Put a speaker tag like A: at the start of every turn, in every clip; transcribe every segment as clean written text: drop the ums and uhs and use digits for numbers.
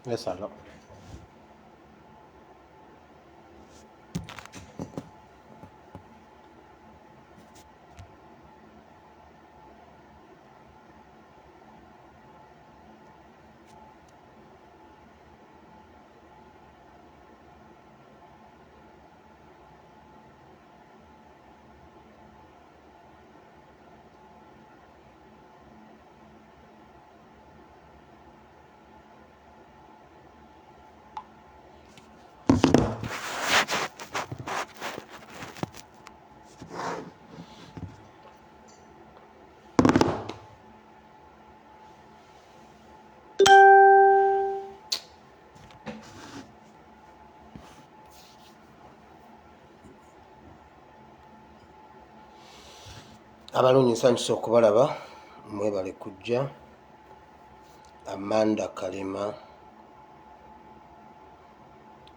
A: Yes, hello. Abalungi nsanyusa okubalaba mwebale kujja. Amanda Kalema,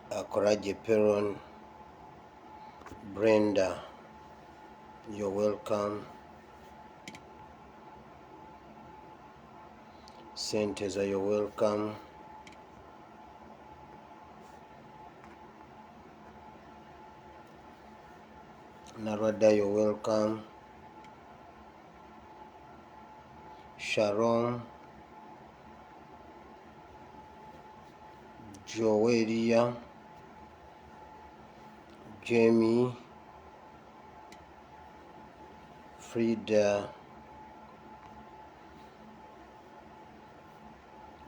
A: Akoraje Peron, Brenda, you're welcome. Senteza, you're welcome. Narada, you're welcome. Sharon, Joelia, Jamie, Frida,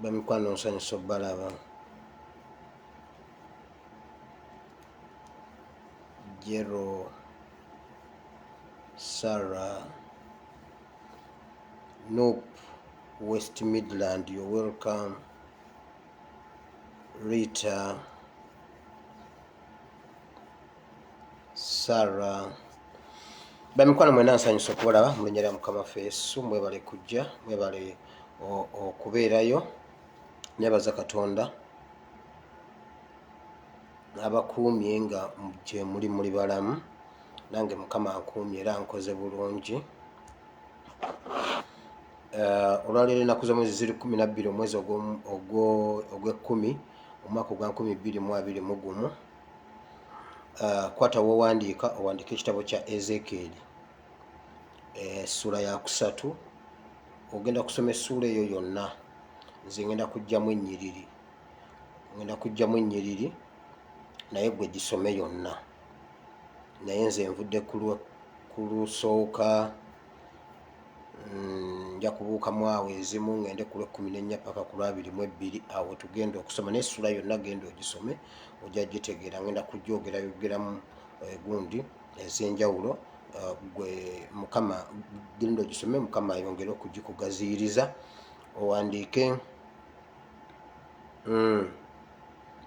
A: bamikwano nsanyusa okubalaba. Jero, Sarah, Nope, West Midland, you're welcome. Rita, Sarah, bamikwano mwena nsanyusa okubalaba mu linnya lya Mukama waffe Yesu. Mwebale kujja, mwebale okubeerayo. Nebaza Katonda abakuumye nga gye muli balamu, nange Mukama ankuumye era nkoze bulungi. Olwaleero ennaku z'omwezi ziri 12 omwezi ogw'Ekkumi omwaka ogwa 2021. Kwata w'owandiika owandiika ekitabo kya Ezekiel essula ya 3. Ogenda kusoma essula eyo yonna. Nze ngenda kujjamu ennyiriri naye gwe gisome yonna. Naye nze nvudde ku lusooka, nja kubuukamu awo ezimu ngende ku Lw'Ekkumi paka ku Lw'Abiri awo tugenda okusoma. Naye essula yonna genda ogisome ojja gitegeera. Ngenda kujyogeramu gundi ez'enjawulo. Gwe Mukama genda ogisome, Mukama ayongere okugikugaziiriza owandiike.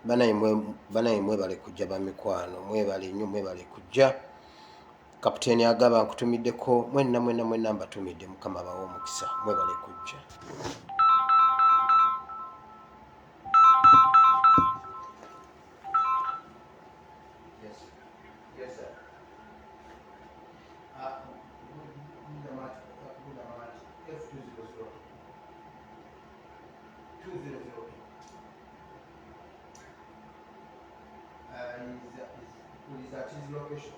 A: Banaye mwebale kujja bamikwano, mwebale nnyo, mwebale kujja. Kapiteeni agaba nkutumiddeko, mwenna mbatumidde. Mukama abawe omukisa, mwebale kujja. Is at his location.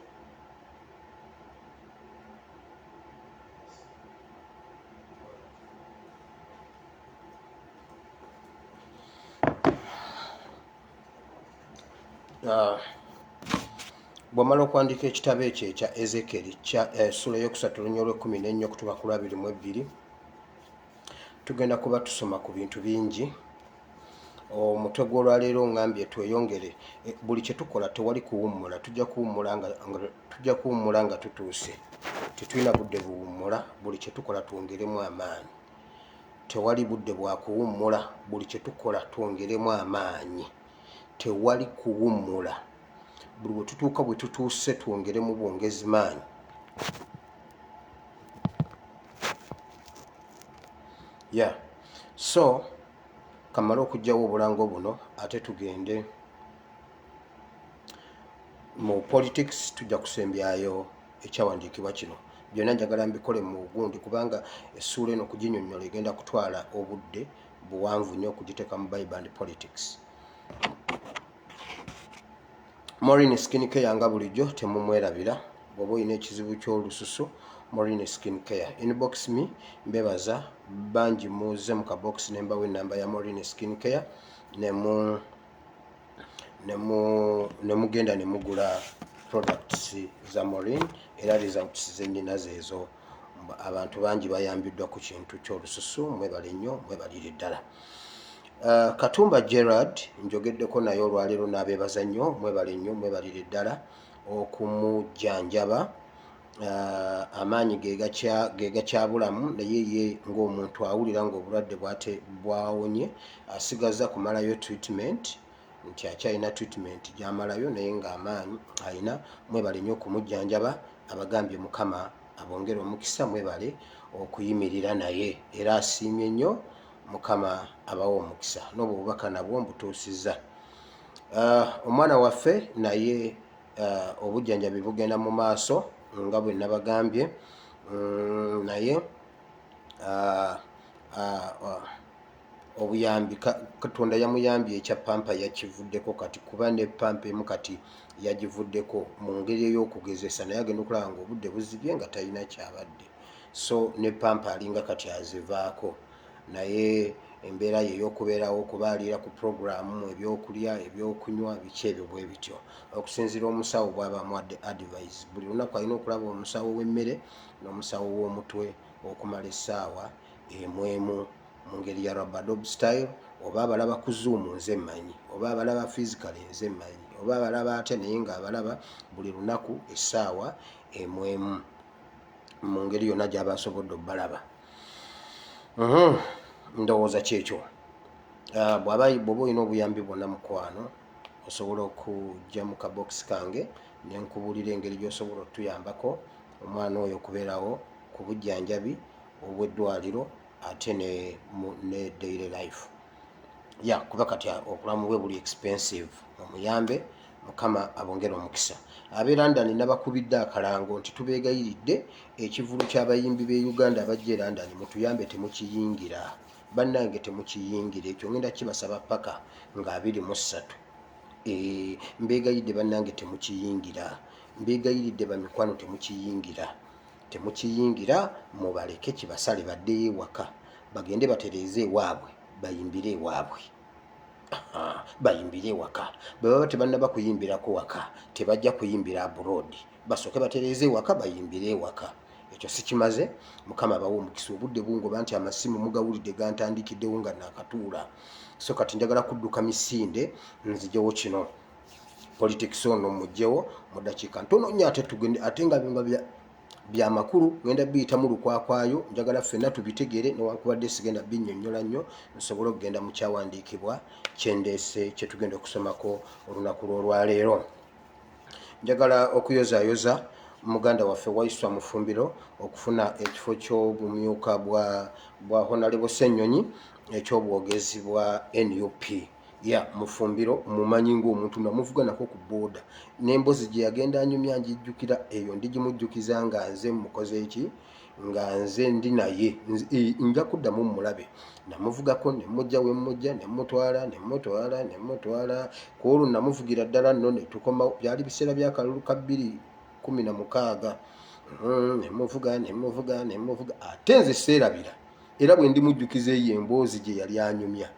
A: Bw'omala okuwandiika ekitabo ekyo ekya Ezekiel essula ey'okusatu olunya Olw'Ekkumi okutuuka ku Lw'Abiri tugenda kuba tusoma ku bintu bingi. Omutwe gw'olwaleero ngambye tweyongere. Buli kye tukola tewali kuwummula. Tujja kuwummula nga tutuuse. Tetulina budde buwummula. Buli kye tukola twongeremu amaanyi. Tewali budde bwa kuwummula. Buli kye tukola twongeremu amaanyi. Tewali kuwummula. Buli we tutuuka bwe tutuuse twongeremu bwongezi maanyi. So kamala okugyawo obulango buno ate tugende mu politics. Tujja kusembyayo ekyawandiikibwa kino. Byonna njagala mbikole mu gundi kubanga essula eno kuginnyonnyola egenda kutwala obudde buwanvu nnyo okugiteeka mu Bible and politics. Maureen Skin Care nga bulijjo temumwerabira bw'oba olina ekizibu ky'olususu. Maureen Skin Care inbox me mbebaza bangi muze mu kabox nembawo enamba ya Maureen Skin Care nemugenda nemugula products za Maureen era results zenina zeezo. Abantu bangi bayambiddwa ku kintu ky'olususu. Mwebale nnyo, mwebalire ddala. Katumba Gerard njogeddeko naye olwaleero n'abeebaza nnyo. Mwebale nnyo, mwebalire ddala okumujjanjaba. Amaanyi ge gakyabulamu naye ye ng'omuntu awulira ng'obulwadde bwawonye asigaza kumalayo treatment nti akyalina treatment gy'amalayo naye ng'amaanyi alina. Mwebale nnyo okumujjanjaba. Abagambye Mukama abongere omukisa. Mwebale okuyimirira naye era asiimye nnyo. Mukama abawo omukisa n'obubaka nabwo mbutuusizza. Omwana waffe naye obujjanjabi bugenda mu maaso nga bwe nabagambye naye obuyambi Katonda yamuyambye ekya pampa yakivuddeko kati kuba ne pampa emu kati yagivuddeko mu ngeri ey'okugezesa naye agenda okulaba nga obudde buzibye nga talina kyabadde so ne pampa alinga kati azivaako naye embeera ye ey'okubeerawo okubaalira ku puroguramu ebyokulya ebyokunywa biki ebyo bwe bityo okusinziira omusawo bw'aba amuwadde advice. Buli lunaku alina okulaba omusawo w'emmere n'omusawo w'omutwe okumala essaawa emu mu ngeri ya Rabadob style. Oba abalaba ku Zoom nze mmanyi, oba abalaba physically nze mmanyi, oba abalaba ate naye ng'abalaba buli lunaku essaawa emu mu ngeri yonna gy'aba asobodde obbalaba. Ndowooza kyekyo. Bw'oba olina obuyambi bwonna mukwano osobola okujja mu kabox kange ne nkubuulira engeri gy'osobola otuyambako omwana oyo okubeerawo ku bujjanjabi obw'eddwaliro ate ne daily life. Kuba kati obulamu bwe buli expensive. Omuyambe, Mukama abongere omukisa. Ab'e London nabakubidde akalango nti tubeegayiridde ekivulu ky'abayimbi b'e Uganda abajja e London mutuyambe temukiyingira. Bannange temukiyingira, ekyo ngenda kibasaba paka nga 23. Mbeegayidde bannange temukiyingira. Mbeegayiridde bamikwano temukiyingira mubaleke kibasale baddeyo ewaka bagende batereeze ewaabwe bayimbire ewaabwe. Bayimbire ewaka. Bwe baba tebannaba kuyimbirako waka tebajja kuyimbira abroad. Basooke batereeze ewaka bayimbire ewaka. Ekyo sikimaze. Mukama abawo omukisa. Obudde bungoba nti amasimu mugawulidde gantandikiddewo nga nakatuula. So kati njagala kudduka misinde nzijewo kino politics ono mujjewo mu ddakiika ntono nnyo ate tugende ate nga bya makulu ngenda biyita mu lukwakwayo. Njagala ffenna tubitegeere newankubadde sigenda binnyonnyola nnyo nsobole okugenda mu kyawandiikibwa kyendeese kye tugenda okusomako olunaku lw'olwaleero. Njagala okuyozaayoza muganda waffe Waiswa Mufumbiro okufuna ekifo ky'obumyuka bwa Honorable Ssennyonyi eky'obwogezi bwa NUP. Mufumbiro mumanyi ng'omuntu namuvuga nako ku booda n'emboozi gye yagenda anyumya njijjukira eyo ndigimujjukiza nga nze mukoze eki nga nze ndi naye nja kuddamu mulabe. Namuvugako ne mujja we mujja ne mutwala ku olwo namuvugira ddala nno ne tukoma. Byali biseera bya kalulu ka 2016. Ne muvuga ate nze seerabira era bwe ndimujjukiza eyo emboozi gye yali anyumya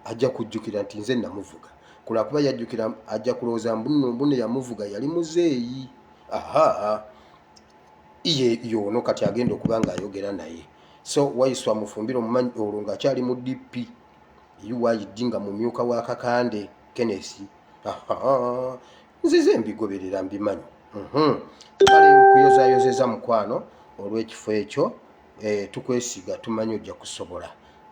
A: ajja kujjukira nti nze namuvuga. Kulwakuba yajjukira ajja kulowooza mbunno yamuvuga yali muzeeyi. Yono kati agenda okuba ng'ayogera naye. So Waiswa Mufumbiro mumanyi olwo ng'akyali mu DP UID nga mumyuka wa Kakande Kenneth. Nzize mbigoberera mbimanyi. Kale nkuyozayozeza mukwano olw'ekifo ekyo. Tukwesiga tumanyi ojja kusobola.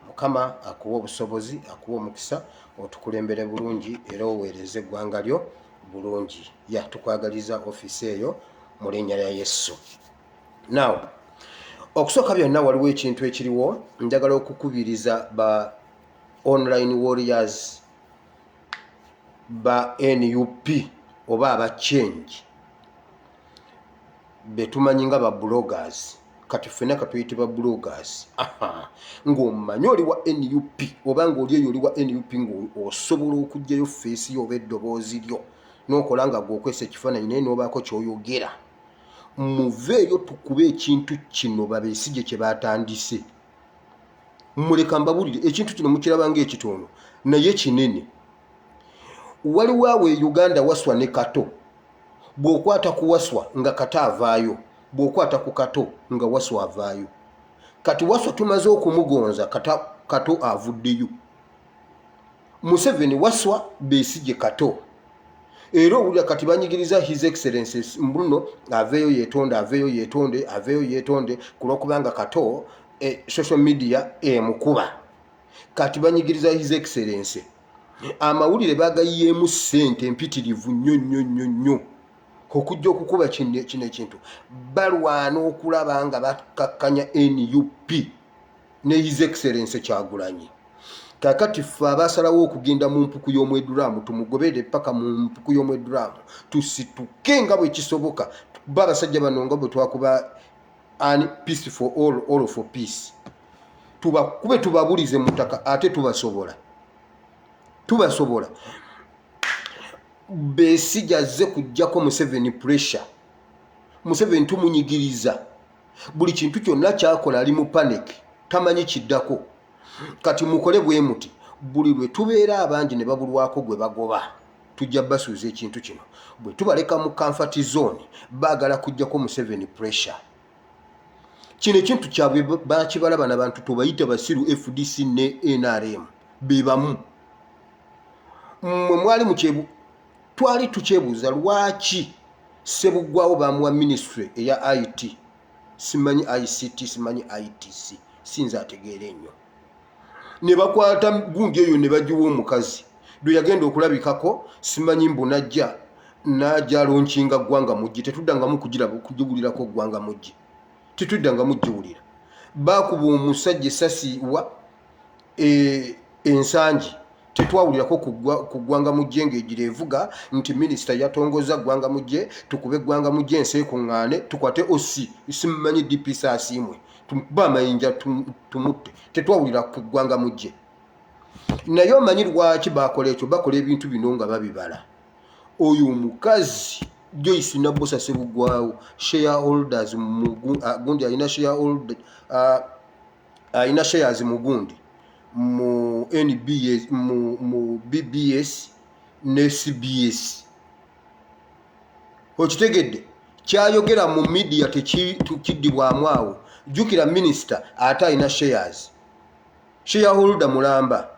A: Mukama akuwa obusobozi akuwa omukisa otukulembere bulungi era oweereze eggwanga lyo bulungi. Tukwagaliza ofiisi eyo mu linnya lya Yesu. Now okusooka byonna waliwo ekintu ekiriwo njagala okukubiriza ba online warriors ba NUP oba aba change betumanyi nga ba bloggers kati ffenna katuyitibwa bloggers ng'omanyi oli wa NUP oba ng'oli eyo oli wa NUP ng'osobola okugyayo feesi yo oba eddoboozi lyo n'okola nga gw'okwesa ekifaananyi naye n'obaako ky'oyogera muveeyo tukube ekintu kino Babesigye kye baatandise muleka mbabulire ekintu kino mukiraba ng'ekitono naye kinene waliwo awo e Uganda Waswa ne Kato bw'okwata ku Waswa nga Kato avaayo bw'okwata ku Kato nga Waswa avaayo kati Waswa tumaze okumugonza Kato avuddeyo Museveni Waswa Besigye Kato era owulira kati banyigiriza His Excellency mbuno aveeyo yeetonde kulwokubanga Kato social media emukuba kati banyigiriza His Excellency amawulire bagayiyeemu ssente empitirivu nnyo okujja okukuba kino ekintu balwana okulaba nga bakakkanya NUP ne His Excellency Kyagulanyi kakati ffe abasalawo okugenda mu mpuku y'omwedulaamu tumugobere paka mu mpuku y'omwedulaamu tusituke nga bwe kisoboka babasajja bano nga bwe twakuba peace for all for peace tubakube tubabulize mutaka ate tubasobola Besigye azze kujjako Museveni pressure Museveni tumunyigiriza buli kintu kyonna kyakola ali mu panic tamanyi kiddako kati mukole bwe muti buli lwe tubeera abangi ne babulwako gwe bagoba tujja basuuza ekintu kino bwe tubaleka mu comfort zone baagala kujjako Museveni pressure kino ekintu kyabwe bakibalaba n'abantu tubayita basiru FDC ne NRM bebamu mwali mukyebu twali tukyebuuza lwaki Ssebuggwawo bamuwa ministry eya IT simanyi ICT simanyi ITC sinza ategeera ennyo ne bakwata gundi eyo ne bagiwa omukazi dwe yagenda okulabikako simanyi mbu najja alonkinga ggwanga mujje tetuddangamu kugibulirako ggwanga mujje tetuddangamu giwulira bakuba omusajja esasiwa ensangi tetwawulirako ku ggwanga mujje ng'egira evuga nti minisita yatongoza ggwanga mujje tukube ggwanga mujje enseekuŋŋaane tukwate osi simanyi DPC asiimwe tumukuba amayinja tumutte tetwawulira ku ggwanga mujje naye omanyi lwaki bakola ekyo bakola ebintu bino nga babibala oyo omukazi Joyce Nabosa Ssebuggwawo shareholders gundi alina shares mu gundi mu NBS mu BBS ne CBS okitegedde kyayogera mu media tekiddibwamu awo jukira minister ate alina shareholder mulamba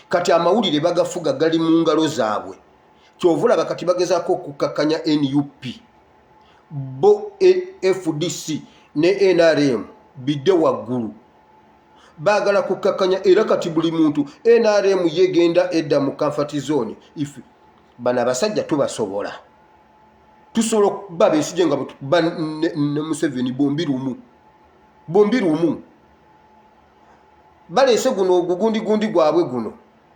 A: kati amawulire bagafuga gali mu ngalo zaabwe kyovula bakati bagezaako okukakkanya NUP bo FDC ne NRM bidde waggulu baagala kukakkanya era kati buli muntu NRM yegenda edda mu comfort zone if bana basajja tubasobola tusobola okuba Besigye nga ne Museveni bombi lumu baleese guno ogugundi gwabwe guno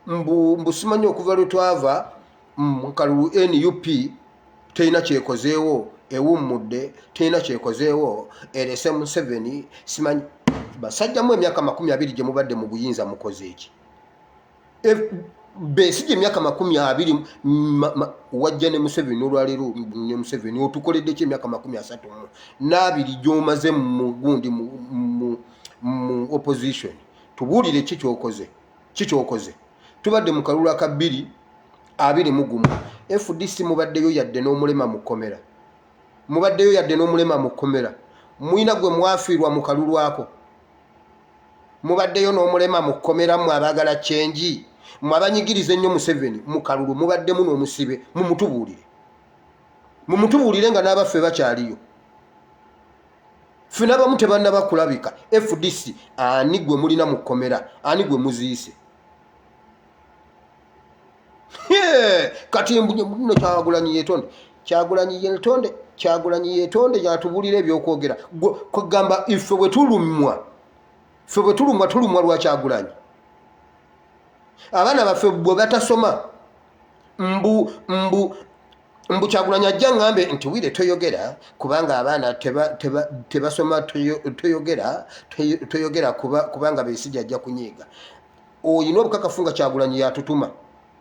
A: mbu simanyi okuva lwe twava mu kalulu NUP teyina kyekozeewo ewummudde teyina kyekozeewo erese Museveni simanyi basajjamu emyaka 20 gye mubadde mu buyinza mukoze eki Besigye emyaka 20 wajja ne Museveni olwaleero ne Museveni otukoledde ki emyaka 32 gy'omaze mu gundi mu opposition tubuulire kikyokoze tubadde mu kalulu aka 2021 FDC mubaddeyo yadde n'omulema mu kkomera mwina gwe mwafiirwa mu kalulu ako mubaddeyo n'omulema mu kkomera mwe abaagala kyenji mwe abanyigiriza ennyo Museveni mu kalulu mubaddemu n'omusibe mumutubuulire nga n'abaffe bakyaliyo ffe n'abamu tebannaba kulabika FDC ani gwe mulina mu kkomera ani gwe muziise kati mbuno Kyagulanyi yeetonde yatubuulira ebyokwogera kwegamba iffe bwe tulumwa lwa Kyagulanyi abaana baffe bwe batasoma mbu mbu Kyagulanyi ajja ngambe nti wire toyogera kubanga abaana tebasoma toyogera kubanga Besigye ajja kunyiiga. Oyina obukakafu nga Kyagulanyi yatutuma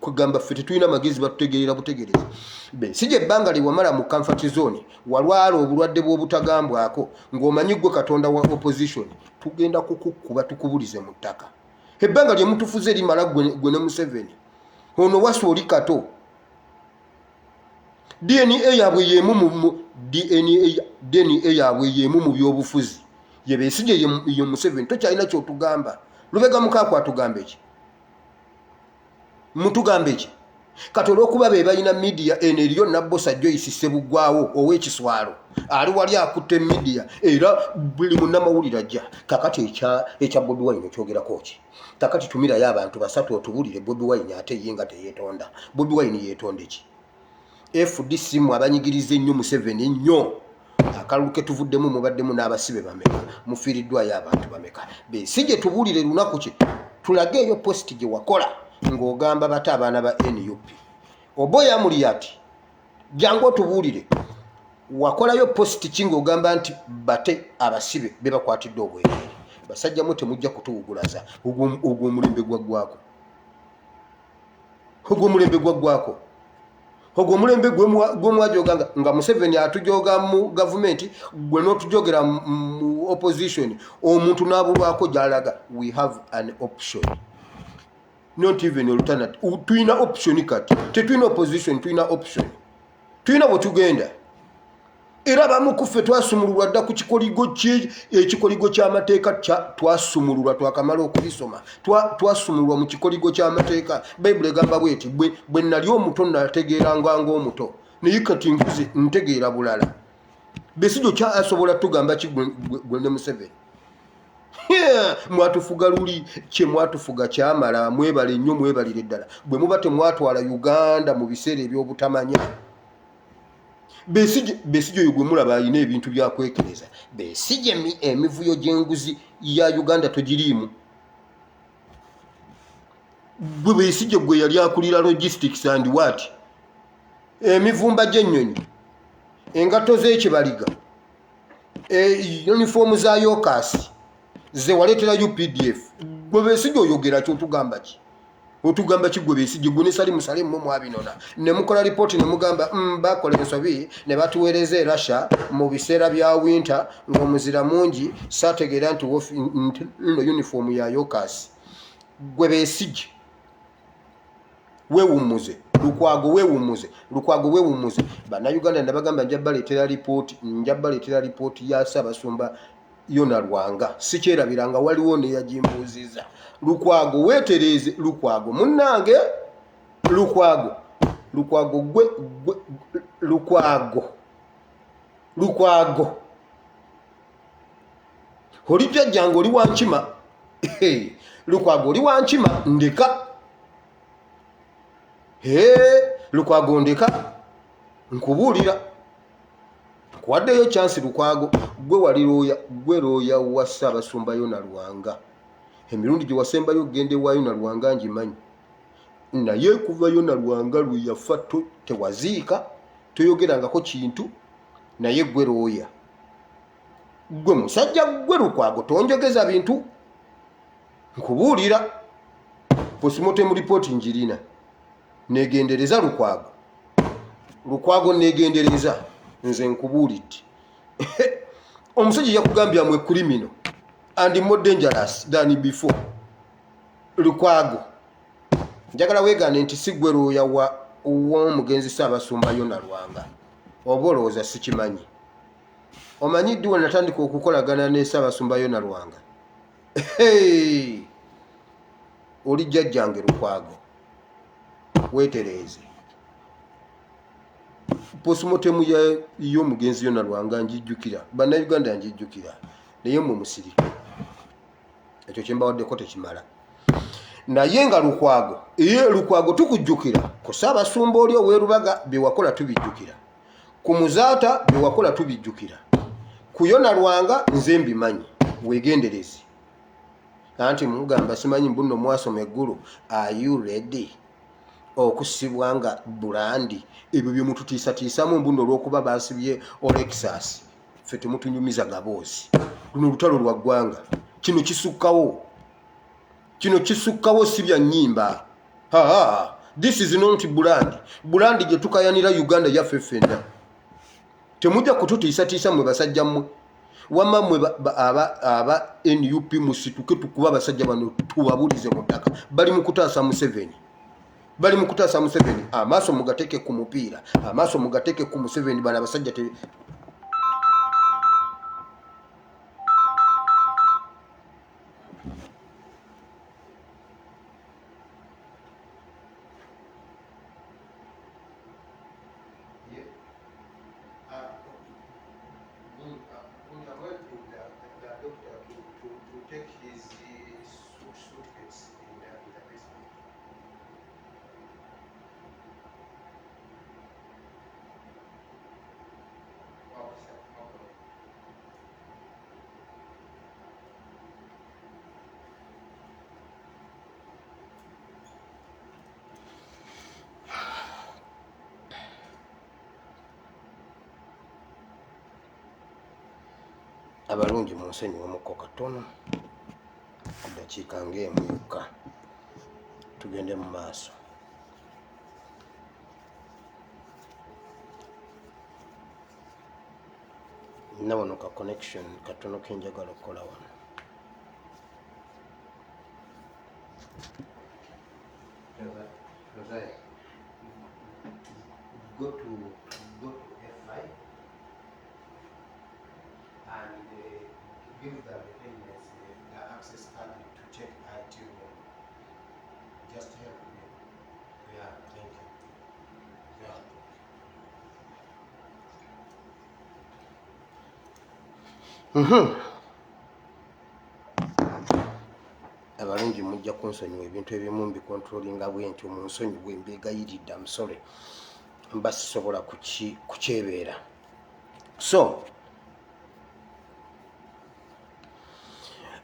A: kugamba ffe tetulina magezi batutegeerera butegereza. Besigye ebbanga liwamala mu comfort zone walwala obulwadde bw'obutagambwako ng'omanyi gwe Katonda wa opposition tugenda kukukuba tukubulize mu ttaka. Ebbanga lye mutufuze limala gwe ne Museveni ono wasi oli kato. DNA yaabwe yemu mu byobufuzi ye Besigye ye Museveni tokyalina kyotugamba. Lubega Mukaaku atugamba eki mutugamba eki kati olw'okuba be balina media eno eriyo Nabbosa Joyce Ssebuggwawo ow'Ekiswalo ali wali akutte media era buli munnamawulire ajja kakati ekya Bobi Wine okyogerako ki kakati tumirayo abantu basatu otubulire Bobi Wine ate ye nga teyeetonda. Bobi Wine yeetonda ki? FDC mu abanyigiriza ennyo Museveni ennyo akalulu ke tuvuddemu mubaddemu n'abasibe bameka mufiiriddwayo abantu bameka. Besigye tubuulire lunaku ki tulage eyo post gye wakola ng'ogamba bata abaana ba NUP Oboya amuli ati jangu otubuulire wakolayo post ki ng'ogamba nti bate abasibe be bakwatidde obwereere basajja mu temujja kutuwugulaza ogwo omulembe gwaggwako ogwo omulembe gw'omwajoganga nga Museveni atujoga mu gavumenti gwe n'otujogera mu opposition omuntu n'abulwako gy'alaga. We have an option, not even alternative. Tuyina option kati tetuyina opposition, tuyina option, tuyina bwe tugenda. Era bamu kuffe twasumululwa dda ku ekikoligo ky'amateeka twasumululwa twakamala okubisoma twasumululwa mu kikoligo ky'amateeka. Bayibuli egamba bweti bwe nali omuto nategeeranga ng'omuto naye kati nkuze ntegeera bulala. Besigye kyasobola tugamba ki gwe ne Museveni? Mwatufuga luli kye mwatufuga kyamala. Mwebale nnyo mwebalire ddala bwe muba temwatwala Uganda mu biseera eby'obutamanya. Besigye oyo gwe mulaba alina ebintu byakwekereza. Besigye emivuyo gy'enguzi ya Uganda togiriimu. Gwe Besigye gwe yali akulira logistics and what emivumba gy'ennyonyi engatto z'ekibaliga uniform za Yokasi ze waleetera UPDF. Gwe Besigye oyogera kyotugamba ki? Otugamba ki gwe Besigye gwe ne Salimu Salemu mwabinona ne mukola report ne mugamba bakola ensobi ne batuweereza Russia mu biseera bya winter ng'omuzira mungi saategeera nti no uniform ya Yokasi. Gwe Besigye weewummuze Lukwago weewummuze. Bannayuganda nabagamba njja baleetera ripooti ya Ssaabasumba Yona Lwanga sikyerabiranga waliwo ne yagimbuuziza. Lukwago weetereeze Lukwago munnange Lukwago oli jjajjange oli wankima Lukwago oli wankima ndeka Lukwago ndeka nkubuulira nkuwaddeyo chance Lukwago gwe wali looya wa Ssaabasumba Yona Lwanga emirundi gye wasembayo ogende wa Yona Lwanga ngimanyi naye kuva Yona Lwanga lwe yafa tewaziika toyogerangako kintu naye gwe looya gwe musajja gwe Lukwago tonjogeza bintu nkubuulira postmortem report njirina negendereza Lukwago negendereza nze nkubuulidde omusajja yakugambya mwe criminal and more dangerous than before. Lukwago njagala weegane nti si gwe looya w'omugenzi Ssaabasumba Yona Lwanga oba olowooza sikimanyi. Omanyi ddi we natandika okukolagana ne Ssaabasumba Yona Lwanga? Oli jjajjange Lukwago weetereeze. Postmortem y'omugenzi Yona Lwanga njijjukira bannayuganda njijjukira naye mmwe musirike ekyo kye mbawaddeko tekimala. Naye nga Lukwago tukujjukira ku Ssaabasumba oli ow'Erubaga bye wakola tubijjukira, ku Muzaata bye wakola tubijjukira, ku Yona Lwanga nze mbimanyi weegendereze. Anti mugamba simanyi mbuno mwasoma eggulu. Are you ready? okusibwa nga Bulandi ebyo bye mututiisatiisamu mbuno olw'okuba baasibye Olexas ffe temutunyumiza gaboozi. Luno olutalo lwa ggwanga. Kino kisukkawo si bya nnyimba. This is not Bulandi. Bulandi gye tukayanira Uganda yaffe ffenna. Temujja kututiisatiisa mmwe basajja mmwe. Wamma mmwe aba NUP musituke tukuba abasajja bano tubabulize mu ttaka. Bali mu kutaasa Museveni. Amaaso mugateeke ku mupiira. Amaaso mugateeke ku Museveni. Bano abasajja abalungi mu nsenyi wamuko katono dakiika ng'emu yokka tugende mu maaso. Nina wano ka connection katono kenjagala okukola wano. Go to F5 and give the dependents the access card to check IT. Just help me. Yeah, thank you. Abalungi mujja kunsonyiwa ebintu ebimu mbikontrolinga bwentyo mu nsonyi bwe mbeegayiridde amusole mba sisobola kukyebeera. So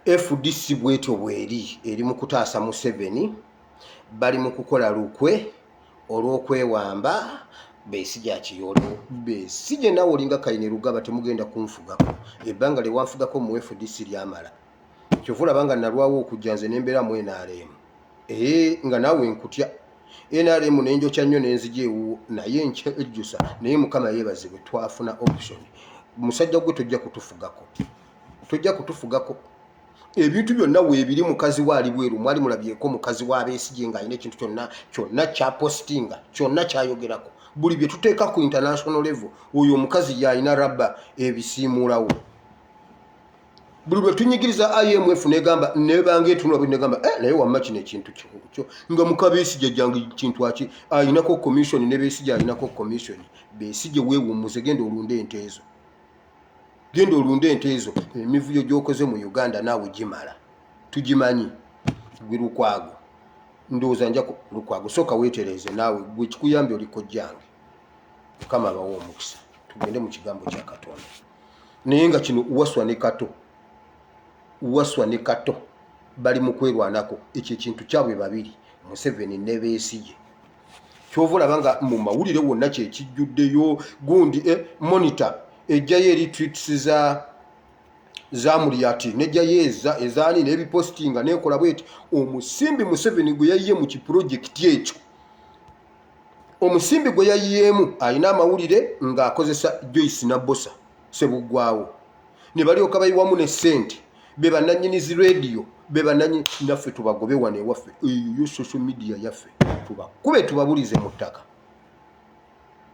A: FDC bwetyo bweri eri mu kutaasa Museveni, bali mu kukola lukwe olw'okwewamba Besigye akiyolo. Besigye nawe olinga Kayini Rugaba temugenda kunfugako. Ebbanga lye wanfugako mu FDC lyamala. Kyova olaba nalwawo okujja nze n'embeera mu NRM. Nga naawe nkutya. NRM n'enjokya nnyo n'enzija ewuwo naye nkyejjusa naye Mukama yeebazibwe twafuna option. Musajja gwe tojja kutufugako. Ebintu byonna weebiri mukazi waali bweru mwali mulabyeko mukazi wa Besigye ng'alina ekintu kyonna kya postinga kyonna kyayogerako. Buli bye tuteeka ku international level oyo omukazi yalina rabba ebisiimulawo. Buli bwe tunyigiriza IMF negamba nebanga etunula bwe negamba naye wamma kino ekintu kyo nga muka Besigye jange kintu aki ayinako commission ne Besigye ayinako commission. Besigye weewummuze genda olunde ente ezo. Emivuyo gy'okoze mu Uganda naawe gimala tugimanyi. Gwe Lukwago ndowooza njako Lukwago soka weetereze naawe gwe kikuyambye oliko jange. Mukama abawo omukisa. Tugende mu kigambo kya Katonda. Naye nga kino Uwaswa ne Kato bali mu kwerwanako. Ekyo ekintu kyabwe babiri Museveni ne Besigye. Kyova olaba nga mu mawulire wonna kyekijjuddeyo gundi monitor ejjayo eri tweets za Muriati nejjayo ezaani n'ebipostinga nekola bweti. Omusimbi Museveni gwe yayiye mu kiprojekiti ekyo, omusimbi gwe yayiyeemu alina amawulire ng'akozesa Joyce Nabosa Sebuggwawo ne balyoka bayiwamu ne ssente be bannannyinizi radio be bannanyi naffe tubagobe wano ewaffe eyo social media yaffe tubakube tubabulize mu ttaka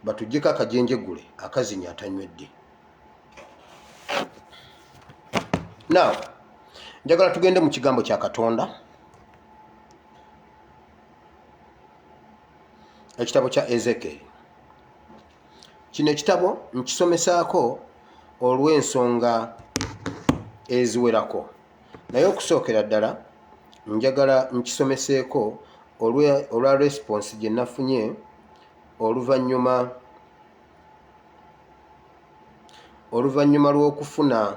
A: batuggyeko akajenjegule akazinya atanywedde. Now njagala tugende mu kigambo kya Katonda, ekitabo kya Ezekiel. Kino ekitabo nkisomesaako olw'ensonga eziwerako, naye okusookera ddala njagala nkisomeseeko olwa response gye nafunye oluvannyuma lw'okufuna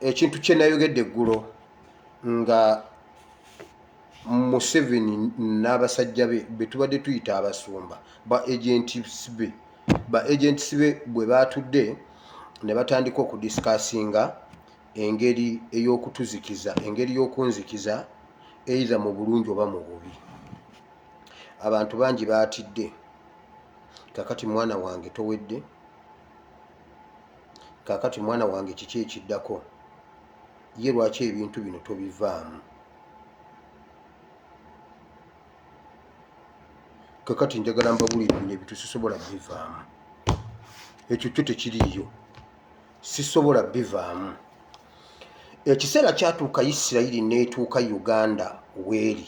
A: ekintu kye nayogedde eggulo nga Museveni n'abasajja be betubadde tuyita abasumba ba agents be bwe batudde ne batandika okudiscussinga engeri ey'okutuzikiza engeri y'okunzikiza either mu bulungi oba mu bubi. Abantu bangi baatidde. Kakati mwana wange towedde, kakati mwana wange kiki ekiddako, ye lwaki ebintu bino tobivaamu? Kakati njagala mbabulire bino ebintu sisobola bivaamu, ekyo kyo tekiriiyo, sisobola bivaamu. Ekiseera kyatuuka Isirayiri n'etuuka Uganda weeri.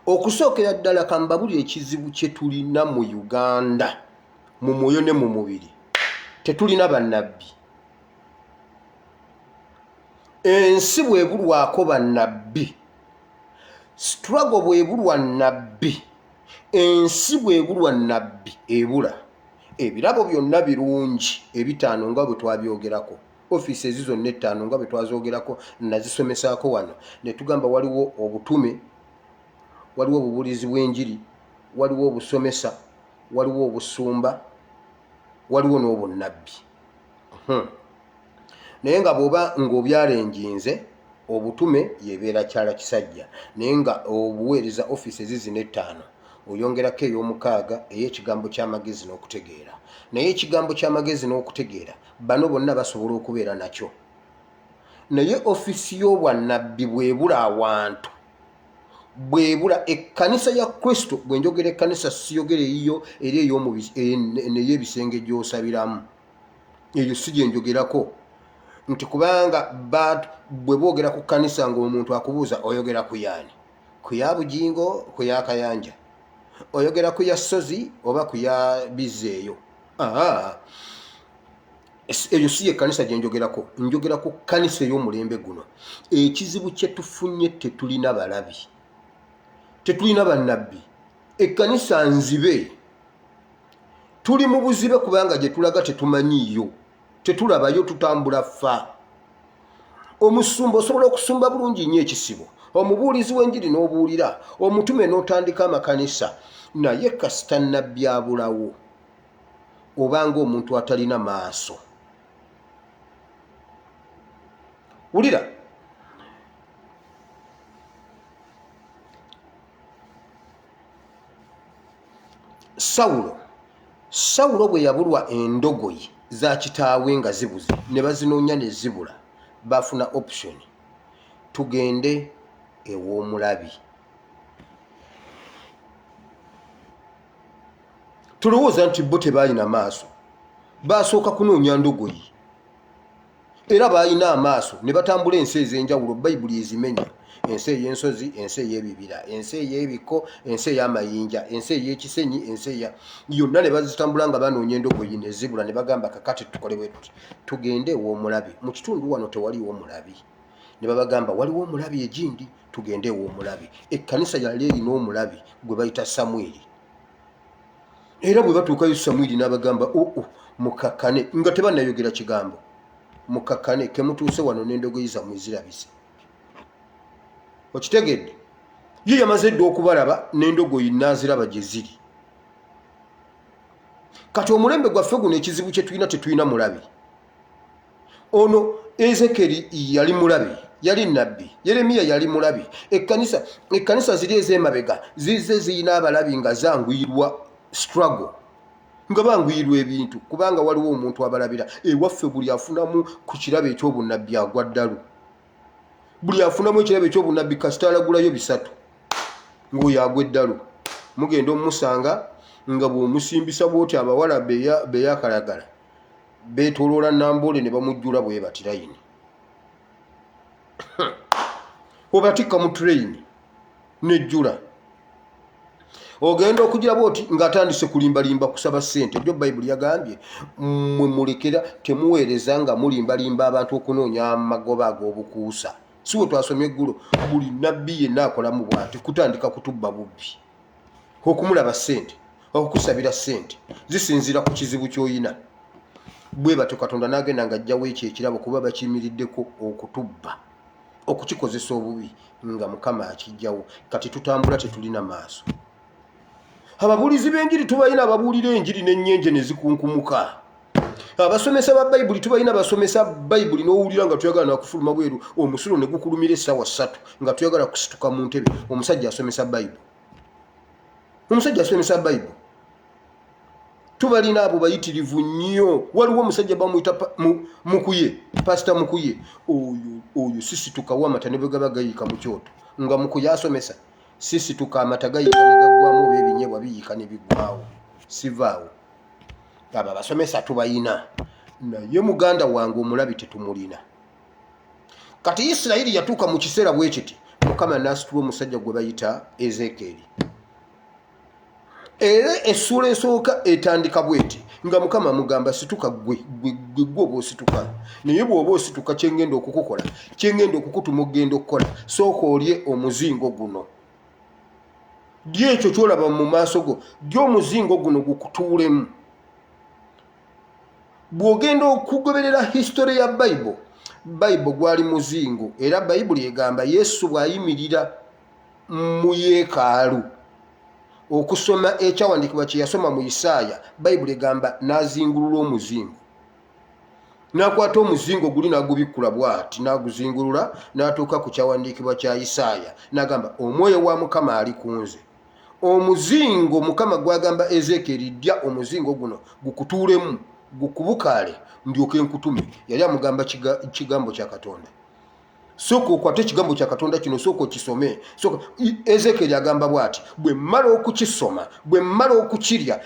A: Okusookera ddala kambabulire ekizibu kye tulina mu Uganda mu mwoyo ne mu mubiri, tetulina bannabbi. Ensi bwebulwako bannabbi, struggle bwebulwa nnabbi, ensi bwebulwa nnabbi ebula. Ebirabo byonna birungi ebitaano nga bwe twabyogerako, office ezizo n'ettaano nga bwe twazoogerako nazisomesaako wano, ne tugamba waliwo obutume, waliwo obubuulizi bw'enjiri, waliwo obusomesa, waliwo obusumba, waliwo n'obunnabbi. Naye nga bw'oba ng'obyalenjinze, obutume yebeera kyala kisajja, naye nga obuweereza office ezizi n'ettaano oyongerako ey'omukaaga ey'ekigambo ky'amagezi n'okutegeera. Naye ekigambo ky'amagezi n'okutegeera bano bonna basobola okubeera nakyo. Naye office y'obwannabbi bwebula awantu, bwebula ekkanisa ya Kristo, bwe njogera ekkanisa siyogere eyiyo eri ey'ebisenge gy'osabiramu, eyo si gye njogerako. Nti kubanga bwe boogera ku kkanisa ng'omuntu akubuuza oyogera ku yaani? Ku ya Bugingo, ku ya Kayanja? Oyogera ku ya Sozi oba ku ya Bizeeyo? Eyo si ekkanisa gye njogerako, njogera ku kkanisa ey'omulembe guno. Ekizibu kye tufunye, tetulina balabi, tetulina bannabbi. Ekkanisa nzibe, tuli mu buzibe kubanga gye tulaga tetumanyiiyo, tetulabayo, tutambula ffa. Omusumba osobola okusumba bulungi nnyo ekisibo, omubuulizi w'enjiri n'obuulira, omutume n'otandika amakanisa, naye kasita nnabbi abulawo obanga omuntu atalina maaso. Wulira, Sawulo bwe yabulwa endogoyi za kitaawe nga zibuze, ne bazinoonya ne zibula, bafuna option, tugende ew'omulabi. Tulowooza nti bo tebalina maaso, basooka kunoonya ndogoyi, era balina amaaso ne batambula ensi ez'enjawulo Bayibuli ezimenya. Ensi ey'ensozi, ensi ey'ebibira, ensi ey'ebiko, ensi ey'amayinja, ensi ey'ekisenyi, ensi yonna ne bazitambula nga banoonya endogoyi ne zibula, ne bagamba kakati tukole bwe tuti, tugende ew'omulabi. Mu kitundu wano tewaliwo mulabi, ne babagamba waliwo omulabi egindi, tugende ew'omulabi. Ekkanisa yali erina omulabi gwe bayita Samwiri, era bwe batuukayo Samwiri n'abagamba mukakkane, nga tebannayogera kigambo, mukakkane ke mutuuse wano n'endogoyi zammwe zirabise. Okitegedde? Ye yamaze dda okubalaba n'endogoyi n'aziraba gye ziri. Kati omulembe gwaffe guno ekizibu kye tulina, tetulina mulabi. Ono Ezekeri yali mulabi, yali nnabbi. Yeremiya yali mulabi. Ekkanisa ziri ez'emabega zize ziyina abalabi nga zanguyirwa struggle, nga banguyirwa ebintu, kubanga waliwo omuntu abalabira. Ewaffe buli afunamu ku kirabo eky'obunnabbi agwa ddalu. Buli afunamu ekirabo eky'obunnabbi kasita alagulayo 3 ng'oyo agwa eddalu. Mugenda omusanga nga bw'omusimbisa bw'oti abawala beyakalagala beetooloola Namboole ne bamujjula bwe bati layini. Obatikka mu tureyini nejjula. Ogenda okugira bw'oti ng'atandise kulimbalimba kusaba ssente. Byo Bayibuli yagambye mwe mulekera temuweereza nga mulimbalimba abantu okunoonya amagoba ag'obukuusa. Si bwe twasomye eggulo, buli nnabbi yenna akolamu bw'ati, kutandika kutubba bubbi, okumulaba ssente, okukusabira ssente, zisinziira ku kizibu ky'oyina. Bwe batyo Katonda n'agenda ng'ajjawo ekyo ekirabo kuba bakiyimiriddeko okutubba. okukikozesa obubi nga Mukama akijjawo. Kati tutambula tetulina maaso. Ababuulizi b'enjiri tubalina ababuulira enjiri n'ennyenje ne zikunkumuka. Abasomesa ba Bayibuli tubalina basomesa Bayibuli n'owulira nga tuyagala nakufuluma bweru omusulo ne gukulumira essaawa 3 nga tuyagala kusituka mu ntebe. Omusajja asomesa Bayibuli. Omusajja asomesa Bayibuli. Tubalina abo bayitirivu nnyo. Waliwo omusajja bamuyita Mukuye, Pastor Mukuye. Oyo sisituka wa amata ne bwe gaba gayiika mu kyoto nga Mukuye asomesa. Sisituka amata gayiika ne gaggwamu ebinyeebwa biyiika ne biggwawo. Sivaawo. Aba basomesa tubayina. Naye muganda wange omulabi tetumulina. Kati Isirayiri yatuuka mu kiseera bwe kiti. Mukama n'asitula omusajja gwe bayita Ezekieri. Era essula esooka etandika bweti nga Mukama mugamba situka gwe oba osituka. Naye bw'oba osituka kyengenda okukukola, kyengenda okukutuma ogenda okukola, sooka olye omuzingo guno. Lye ekyo kyolaba mu maaso go, lye omuzingo guno gukutuulemu. Bw'ogenda okugoberera history ya Bayibuli gwali muzingo, era Bayibuli egamba Yesu bw'ayimirira mu yeekaalu okusoma ekyawandiikibwa kye yasoma mu Isaaya, Bayibuli egamba n'azingulula omuzingo. N'akwata omuzingo guli n'agubikkula bw'ati, n'aguzingulula n'atuuka ku kyawandiikibwa kya Isaaya, n'agamba omwoyo wa Mukama ali ku nze. Omuzingo Mukama gwagamba Ezekieri, ddya omuzingo guno gukutuulemu, gukubukaale, ndyoke nkutume. Yali amugamba kigambo kya Katonda. Soko okwate ekigambo kya Katonda kino, soko kisome. Soko Ezekieri agamba bw'ati, bwe mmala okukisoma, bwe mmala okukirya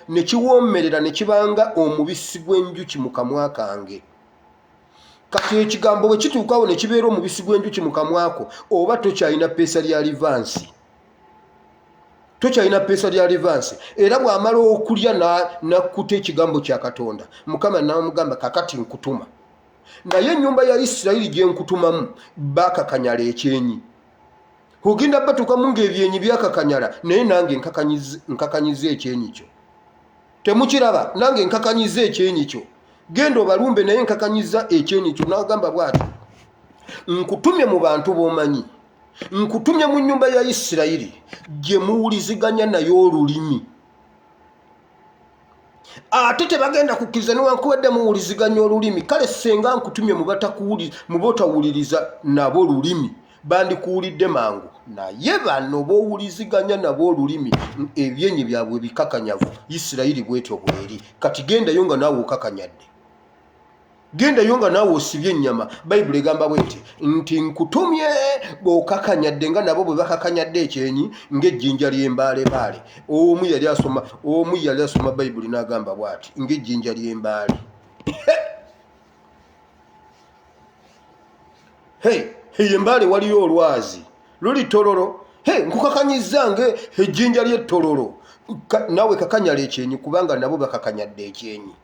A: ne kiwoomerera ne kibanga omubisi gw'enjuki mu kamwa kange. Kati ekigambo bwe kituukawo ne kibeera omubisi gw'enjuki mu kamwako, oba tokyalina ppeesa lya livansi. Tokyalina ppeesa lya livansi. Era bw'amala okulya n'akkuta ekigambo kya Katonda, Mukama n'amugamba kakati nkutuma. Naye ennyumba ya Isirayiri gye nkutumamu bakakanyala ekyenyi. Ogenda batuukamu ng'ebyenyi byakakanyala, naye nange nkakanyiza ekyenyi kyo. Temukiraba? Nange nkakanyiza ekyenyi kyo. Genda obalumbe naye nkakanyiza ekyenyi kyo. N'agamba bw'ati, nkutumye mu bantu b'omanyi, nkutumye mu nnyumba ya Isirayiri gye muwuliziganya naye olulimi. Ate tebagenda kukkiriza newankubadde muwuliziganya olulimi. Kale senga nkutumye mu botawuliriza nabo olulimi, bandikuwulidde mangu. Naye bano b'owuliziganya nabo olulimi, ebyenyi byabwe bikakanyavu. Isirayiri bwetyo bweri. Kati gendayo nga naawe okakanyadde. Gendayo nga naawe osibye ennyama. Bayibuli egamba bweti nti nkutumye bw'okakanyadde nga nabo bwe bakakanyadde ekyenyi ng'ejjinja ly'embaalebaale. Omu yali asoma Bayibuli n'agamba bw'ati, ng'ejjinja ly'embaale. Embaale waliyo olwazi luli tololo. Nkukakanyizza ng'ejjinja ly'ettololo. Naawe kakanyala ekyenyi kubanga nabo bakakanyadde ekyenyi.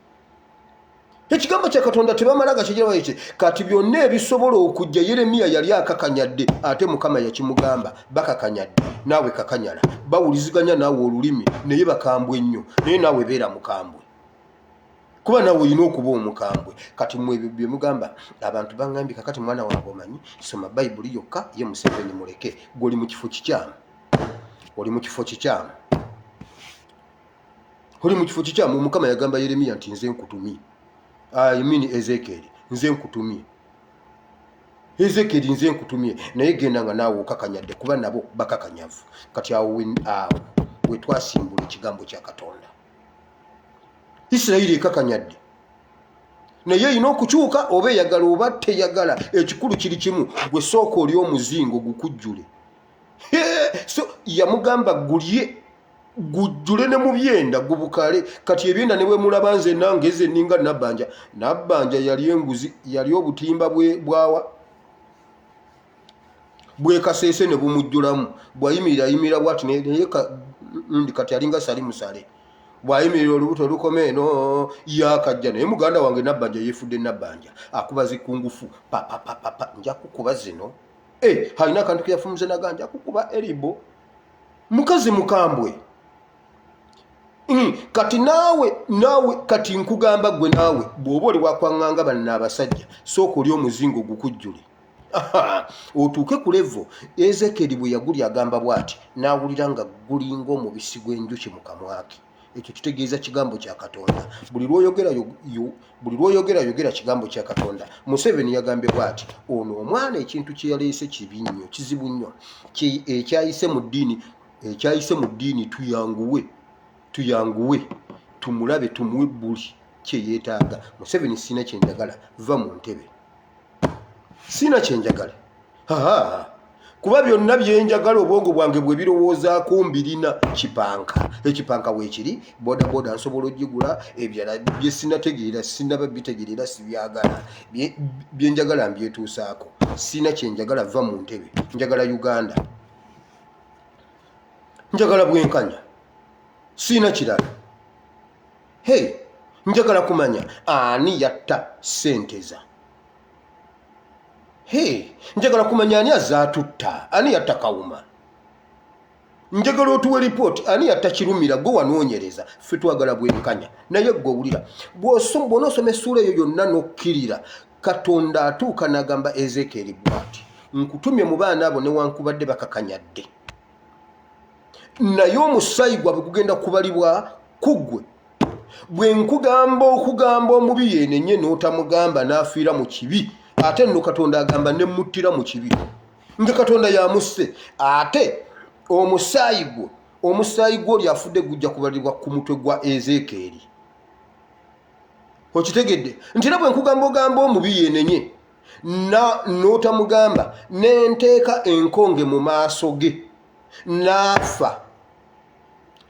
A: Ekigambo kya Katonda tebamala gakigira ekyo. Kati byonna ebisobola okujja Yeremiya yali akakanyadde, ate Mukama yakimugamba bakakanyadde, naawe kakanyala. Bawuliziganya naawe olulimi naye bakambwe nnyo, naye naawe beera mukambwe. Kuba naawe olina okuba omukambwe. Kati mmwe ebyo bye mugamba abantu bangambye kakati mwana wange omanyi, soma Bayibuli yokka, ye Museveni muleke. Gw'oli mu kifo kikyamu. Oli mu kifo kikyamu. Oli mu kifo kikyamu. Mukama yagamba Yeremiya nti nze nkutumye. Ezekieri nze nkutumye. Ezekieri nze nkutumye, naye genda nga naawe okakanyadde kuba nabo bakakanyavu. Kati awo we twasimbula ekigambo kya Katonda. Isirayiri ekakanyadde. Naye erina okukyuka oba eyagala oba teyagala. Ekikulu kiri kimu, gwe sooka oli omuzingo gukujjule. So yamugamba gujjule ne mu byenda gubukale. Kati ebyenda ne bwe mulaba nze nange ze ninga Nabbanja. Nabbanja yali enguzi, yali obutimba bwawa bwekaseese ne bumujjulamu. Bwayimirira bwati naye kati alinga sali musale. Bwayimirira olubuto lukome eno yakajja. Naye muganda wange Nabbanja yeefudde Nabbanja. Akuba zikungufu papa nja kukuba zino. Halina akantu ke yafumuze naganja kukuba eribo. Mukazi mukambwe. Kati naawe kati nkugamba gwe naawe bw'oba oli wakwanganga banna abasajja, sooka oli omuzingo gukujjule. otuuke ku levo Ezekeri bwe yaguli agamba bw'ati n'awulira nga gulinga omubisi gw'enjuki mu kamwake. Ekyo kitegeeza kigambo kya Katonda. Buli lw'oyogera kigambo kya Katonda. Museveni yagambye bw'ati ono omwana ekintu kye yaleese kibi nnyo, kizibu nnyo, ekyayise mu ddiini tuyanguwe tumulabe tumuwe buli kye yeetaaga. Museveni sina kyenjagala, va mu ntebe. Sina kyenjagala. Kuba byonna byenjagala obwongo bwange bwe birowoozaako mbirina kipanka. Ekipanka weekiri bodaboda nsobola ogigula, ebyala bye sinategeera sinaba bitegeerera sibyagala. Byenjagala mbyetuusaako. Sina kyenjagala, va mu ntebe. Njagala Uganda. Njagala bwenkanya. Sina kirala. Njagala kumanya ani yatta Senteza. Njagala kumanya ani azaatutta, ani yatta Kawuma. Njagala otuwe ripooti ani yatta Kirumira gwe wanoonyereza. Ffe twagala bwenkanya. Naye gwe owulira bw'onoosoma essuula eyo yonna n'okkirira, Katonda atuuka n'agamba Ezekeri bw'ati nkutumye mu baana abo newankubadde bakakanyadde, naye omusaayi gwabwe gugenda kubalibwa ku ggwe. Bwe nkugamba okugamba omubi yeenenye n'otamugamba n'afiira mu kibi, ate nno Katonda agamba ne muttira mu kibi nga Katonda yamusse. Ate omusaayi gwo lyafudde gujja kubalibwa ku mutwe gwa Ezekeri. Okitegedde nti era bwe nkugamba ogamba omubi yeenenye n'otamugamba n'enteeka enkonge mu maaso ge n'afa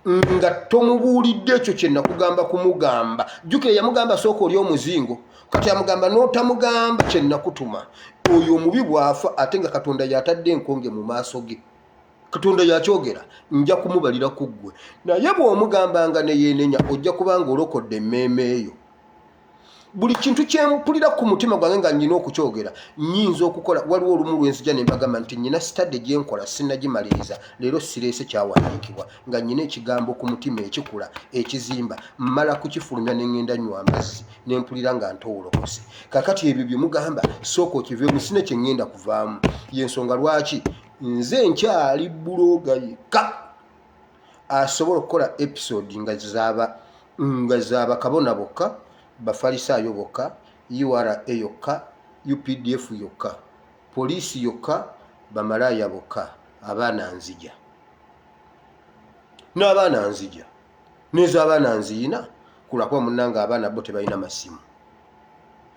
A: nga tomubuulidde ekyo kye nakugamba kumugamba. Jjukira yamugamba sooka oli omuzingo, kati amugamba n'otamugamba kye nakutuma. Oyo omubi bw'afa ate nga Katonda yatadde enkonge mu maaso ge, Katonda yakyogera, nja kumubalira ku ggwe. Naye bw'omugambanga ne yeenenya ojja kubanga olokodde emmeeme eyo. Buli kintu kye mpulira ku mutima gwange nga nnyina okukyogera nnyinza okukola. Waliwo olumu lwenzija ne mbagamba nti nnyina sitadde gye nkola sinnagimaliriza, leero sireese kyawandiikibwa nga nnyina ekigambo ku mutima ekikula ekizimba, mmala kukifulumya ne ŋŋenda nywa amazzi ne mpulira nga ntowolokose. Kaakati ebyo bye mugamba sooka okiveemu, sina kye ŋŋenda kuvaamu. Y'ensonga lwaki nze nkyali bulooga yekka asobola okukola episode nga zaaba kabona bokka, Bafalisaayo bokka, URA yokka, UPDF yokka, poliisi yokka, bamalaaya bokka, abaana nzija. N'abaana nzija. N'ez'abaana nziina kulakuba munnange abaana bo tebalina masimu.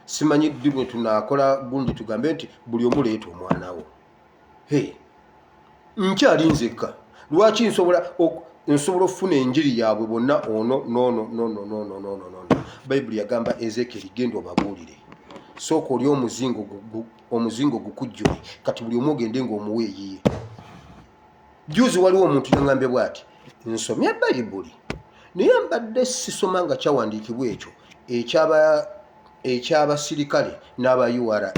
A: Simanyi ddi bwe tunaakola gundi tugambe nti buli omu leeta omwana wo. Nkyali nzekka. Lwaki nsobola okufuna enjiri yaabwe bonna ono no. Bayibuli yagamba Ezekeri genda obabuulire. Sooka oli omuzingo gukujjule, kati buli omu ogende ng'omuwa eyiye. Juzi waliwo omuntu yaŋŋambye bw'ati nsomya Bayibuli naye mbadde sisoma nga kyawandiikibwa ekyo eky'abasirikale n'aba URA.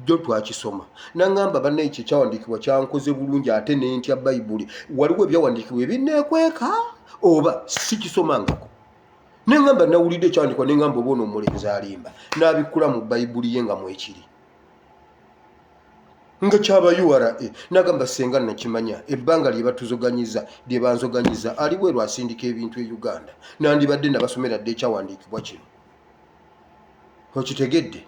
A: Jjo twakisoma naŋŋamba bannaye kye kyawandiikibwa kyankoze bulungi ate ne ntya Bayibuli. Waliwo ebyawandiikibwa ebinneekweka oba sikisomangako. Neŋŋamba nawulidde ekyandikwa neŋŋamba oba ono omulenzi alimba n'abikkula mu Bayibuli ye nga mwekiri nga kyaba URA. N'agamba senga nakimanya ebbanga lye batuzoganyizza lye banzoganyiza aliwo lwasindika ebintu e Uganda nandibadde nabasomera dde ekyawandiikibwa kino. Okitegedde?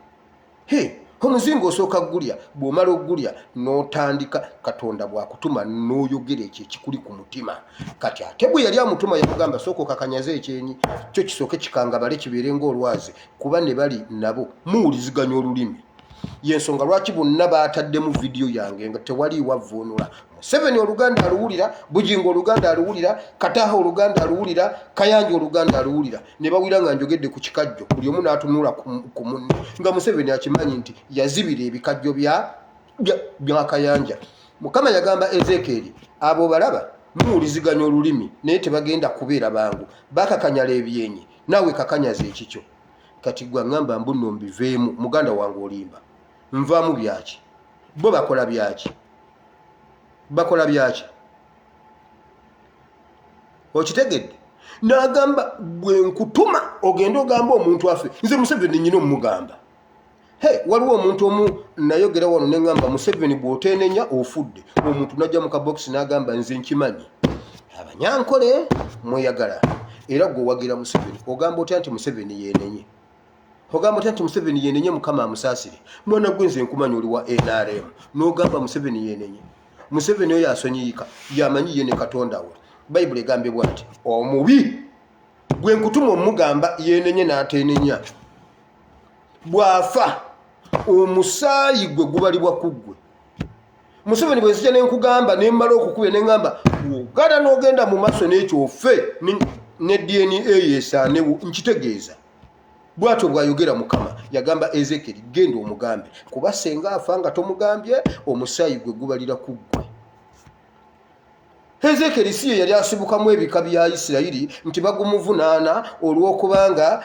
A: Omuzingo osooka gulya, bw'omala okugulya n'otandika Katonda bw'akutuma n'oyogera ekyo ekikuli ku mutima. Kati ate bwe yali amutuma yamugamba sooka okakanyaze ekyenyi kyo kisooke kikangabale kibeere ng'olwazi, kuba ne bali nabo muwuliziganya olulimi. Y'ensonga lwaki bonna baataddemu vidiyo yange nga tewaliiwo avvuunula. Museveni Oluganda aluwulira, Bujingo Oluganda aluwulira, Kataha Oluganda aluwulira, Kayanja Oluganda aluwulira. Ne bawulira nga njogedde ku kikajjo, buli omu n'atunula ku munne nga Museveni akimanyi nti yazibira ebikajjo bya Kayanja. Mukama yagamba Ezekeri abo balaba muwuliziganya olulimi naye tebagenda kubeera bangu, bakakanyala ebyenyi naawe kakanyaza ekikyo. Kati gwe ngamba mbuno mbiveemu, muganda wange olimba nvaamu byaki? Bo bakola byaki? Okitegedde? N'agamba bwe nkutuma ogenda ogamba omuntu affe, nze Museveni nnyina omugamba. waliwo omuntu omu nayogera wano ne ngamba Museveni bw'oteenenya ofudde. Omuntu najja mu kabokisi n'agamba nze nkimanyi. Abanyankole mweyagala era gwe wagira Museveni ogamba otya nti Museveni yeenenye? Ogamba otya nti Museveni yeenenye Mukama amusaasire? Mwana gwe nze nkumanyi oli wa NRM n'ogamba Museveni yeenenye. Museveni oyo asonyiika yamanyi ye ne Katonda we. Bayibuli egambye bw'ati omubi gwe nkutuma omugamba yeenenye n'ateenenya bw'afa omusaayi gwe gubalibwa ku ggwe. Museveni bwe nzija ne nkugamba ne mmala okukubya ne ngamba oganda n'ogenda mu maaso n'ekyo ofe ne DNA yeesaanewo nkitegeeza. Bw'atyo bw'ayogera Mukama yagamba Ezekiel genda omugambe kuba senga afa nga tomugambye omusaayi gwe gubalira ku ggwe. Ezekiel si ye yali asibukamu ebika bya Isirayiri nti bagumuvunaana olw'okubanga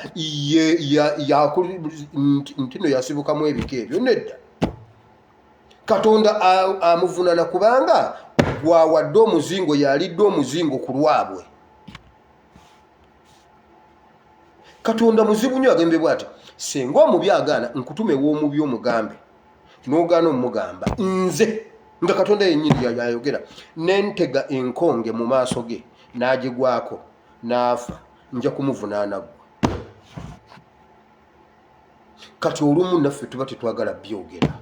A: ntino yasibukamu ebika ebyo nedda. Katonda amuvunaana kubanga gwawadde omuzingo yalidde omuzingo ku lwabwe. Katonda muzibu nnyo agembe bw'ati senga omubi agaana nkutume w'omubi omugambe n'ogaana omugamba nze nga Katonda yennyini yayogera n'entega enkonge mu maaso ge n'agigwako n'afa nja kumuvunaana gwe. Kati olumu naffe tuba tetwagala byogera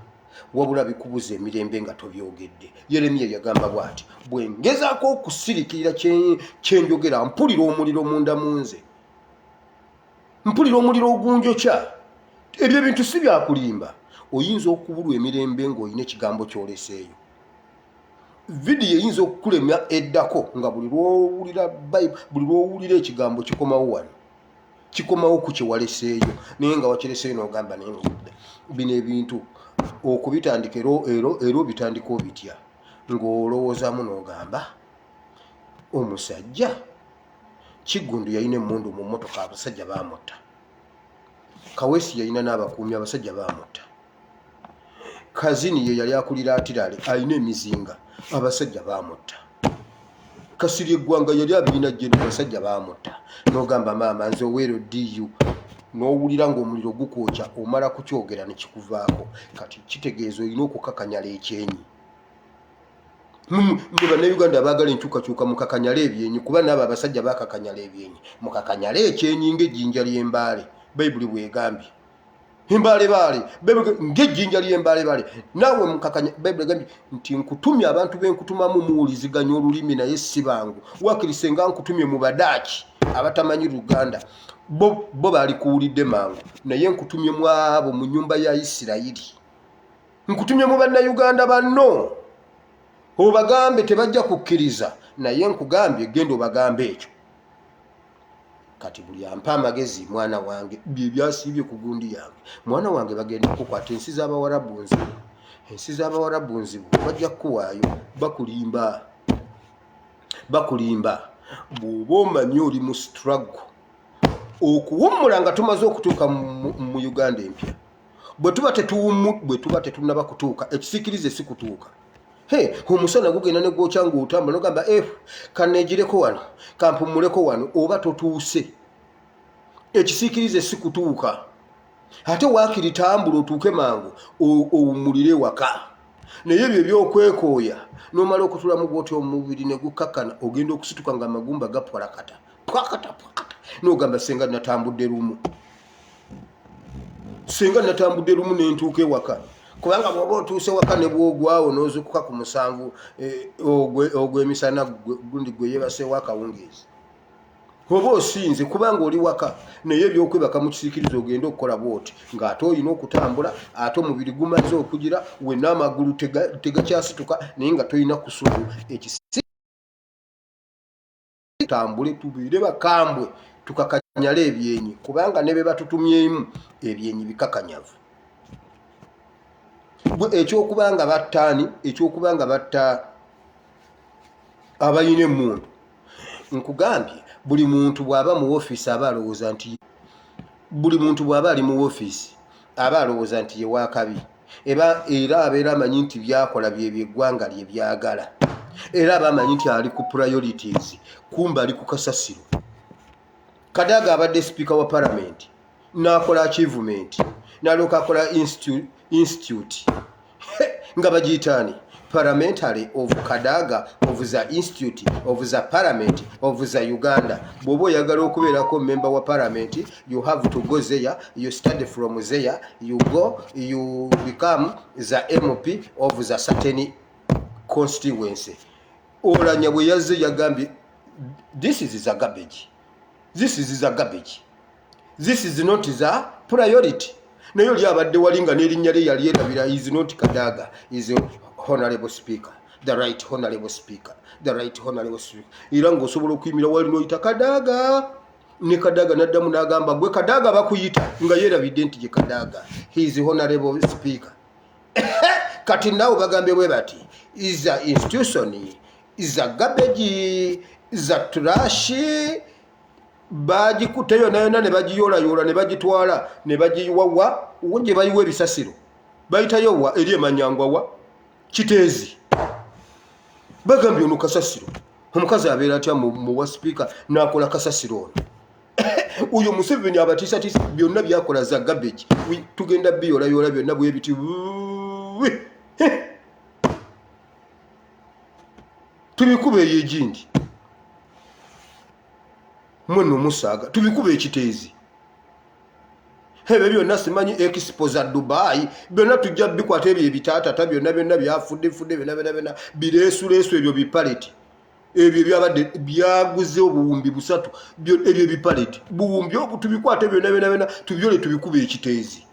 A: wabula bikubuza emirembe nga tobyogedde. Yeremiya yagamba bw'ati bwe ngezaako okusirikirira kyenjogera mpulira omuliro munda mu nze. Mpulira omuliro ogunjokya. Ebyo bintu si byakulimba. Oyinza okubulwa emirembe ng'olina ekigambo ky'oleseeyo. Vidiyo eyinza okukulemya eddako nga buli lw'owulira ekigambo kikomawo wano. Kikomawo ku kye waleseeyo naye nga wakireseeyo n'ogamba naye bino ebintu okubitandika era obitandika obitya ng'olowoozaamu n'ogamba omusajja Kiggundu yalina emmundu mu mmotoka abasajja baamutta. Kaweesi yalina n'abakuumi abasajja baamutta. Kazini ye yali akulira atirale alina emizinga abasajja baamutta. Kasirye Eggwanga yali abirina jjeno abasajja baamutta. N'ogamba maama nze oweero DU n'owulira ng'omuliro gukwokya omala kukyogera ne kikuvaako. Kati kitegeeza olina okukakanyala ekyenyi. Bannayuganda abaagala enkyukakyuka mukakanyala ebyenyi kuba naabo abasajja bakakanyala ebyenyi. Mukakanyala ekyenyi ng'ejjinja ly'embaale. Bayibuli bw'egambye. Embaalebaale ng'ejjinja ly'embaalebaale. Naawe mukakanya Bayibuli egambye nti nkutumye abantu benkutumamu muwuliziganya olulimi naye si bangu. Wakirise nga nkutumye mu Badaaki abatamanyi Luganda. Bo baali kuwulidde mangu. Naye nkutumye mu abo mu nnyumba ya Isirayiri. Nkutumye mu Bannayuganda banno. Obagambe tebajja kukkiriza naye nkugambye genda obagambe ekyo. Kati buli ampa amagezi mwana wange bye byasiibye ku gundi yange. Mwana wange bagenda okukwata ensi z'Abawarabu nzibu. Ensi z'Abawarabu nzibu bajja kukuwaayo bakulimba. Bw'oba omanyi oli mu struggle okuwummula nga tumaze okutuuka mu Uganda empya. Bwe tuba tetunnaba kutuuka ekisiikirize si kutuuka. Omusana gugenda ne gwokya ng'otambula n'ogamba kanneegireko wano kampumuleko wano oba totuuse. Ekisiikirize si kutuuka. Ate waakiri tambula otuuke mangu owummulire waka. Naye ebyo ebyokwekooya n'omala okutulamu bw'otyo omubiri ne gukakkana ogenda okusituka nga amagumba gapwalakata pwakata n'ogamba senga natambudde lumu n'entuuka ewaka. Kubanga bw'oba otuuse waka ne bw'ogwawo n'ozukuka ku musanvu ogw'emisana gundi gwe yeebaseewo akawungeezi. Oba osinze kubanga oli waka naye ebyokwebaka mu kisiikirizo ogenda okukola bw'oti ng'ate olina okutambula ate omubiri gumaze okugira wenna amagulu tegakyasituka naye nga tolina kusuku tambule tubeere bakambwe tukakanyale ebyenyi kubanga ne be batutumyemu ebyenyi bikakanyavu. Ekyokubanga batta abayina emmundu. Nkugambye buli muntu bw'aba mu ofiisi aba alowooza nti ali mu ofiisi aba alowooza nti ye waakabi era abeera amanyi nti byakola byebyo eggwanga lye byagala era aba amanyi nti ali ku priorities kumba ali ku kasasiro. Kadaga abadde sipiika wa palamenti n'akola achievement naloka akola institute nga bagiyitaani parliamentary of Kadaga of the Institute of the Parliament of the Uganda. Bobo yagala okubeerako member wa parliament, you have to go there, you study from there, you go, you become the MP of the certain constituency. Olanya bwe yazze yagambye, this is the garbage. This is the garbage. This is not the priority. Nayo lyabadde walinga n'erinnya lye yali yerabira, is not Kadaga, is Honorable Speaker, the right Honorable Speaker, the right Honorable Speaker. Era ng'osobola okuyimira wali n'oyita Kadaga, ne Kadaga n'addamu n'agamba gwe Kadaga bakuyita nga yeerabidde nti gye Kadaga, he is Honorable Speaker. Kati naawe bagambe bwe bati, is a institution, is a garbage, is a trash. Bagikuteyo nayona ne bagiyoola ne bagitwala ne bagiwawa wonje bayiwa ebisasiro bayitayo wa eri emanyangwa wa Kiteezi bagambye ono kasasiro omukazi abeera atya mu wa speaker n'akola kasasiro ono uyo Museveni abatiisa tisa byonna byakola za garbage tugenda biyoola byonna bwe biti tubikube yejindi mweno musaga tubikube ekiteezi hebe byonna simanyi expose Dubai byonna tujja bikwata ebyo ebitaata byonna byafudde byonna bireesuleesu ebyo bipaleti ebyo byabadde byaguze obuwumbi busatu ebyo bipaleti buwumbi tubikwate byonna tubyole tubikube ekiteezi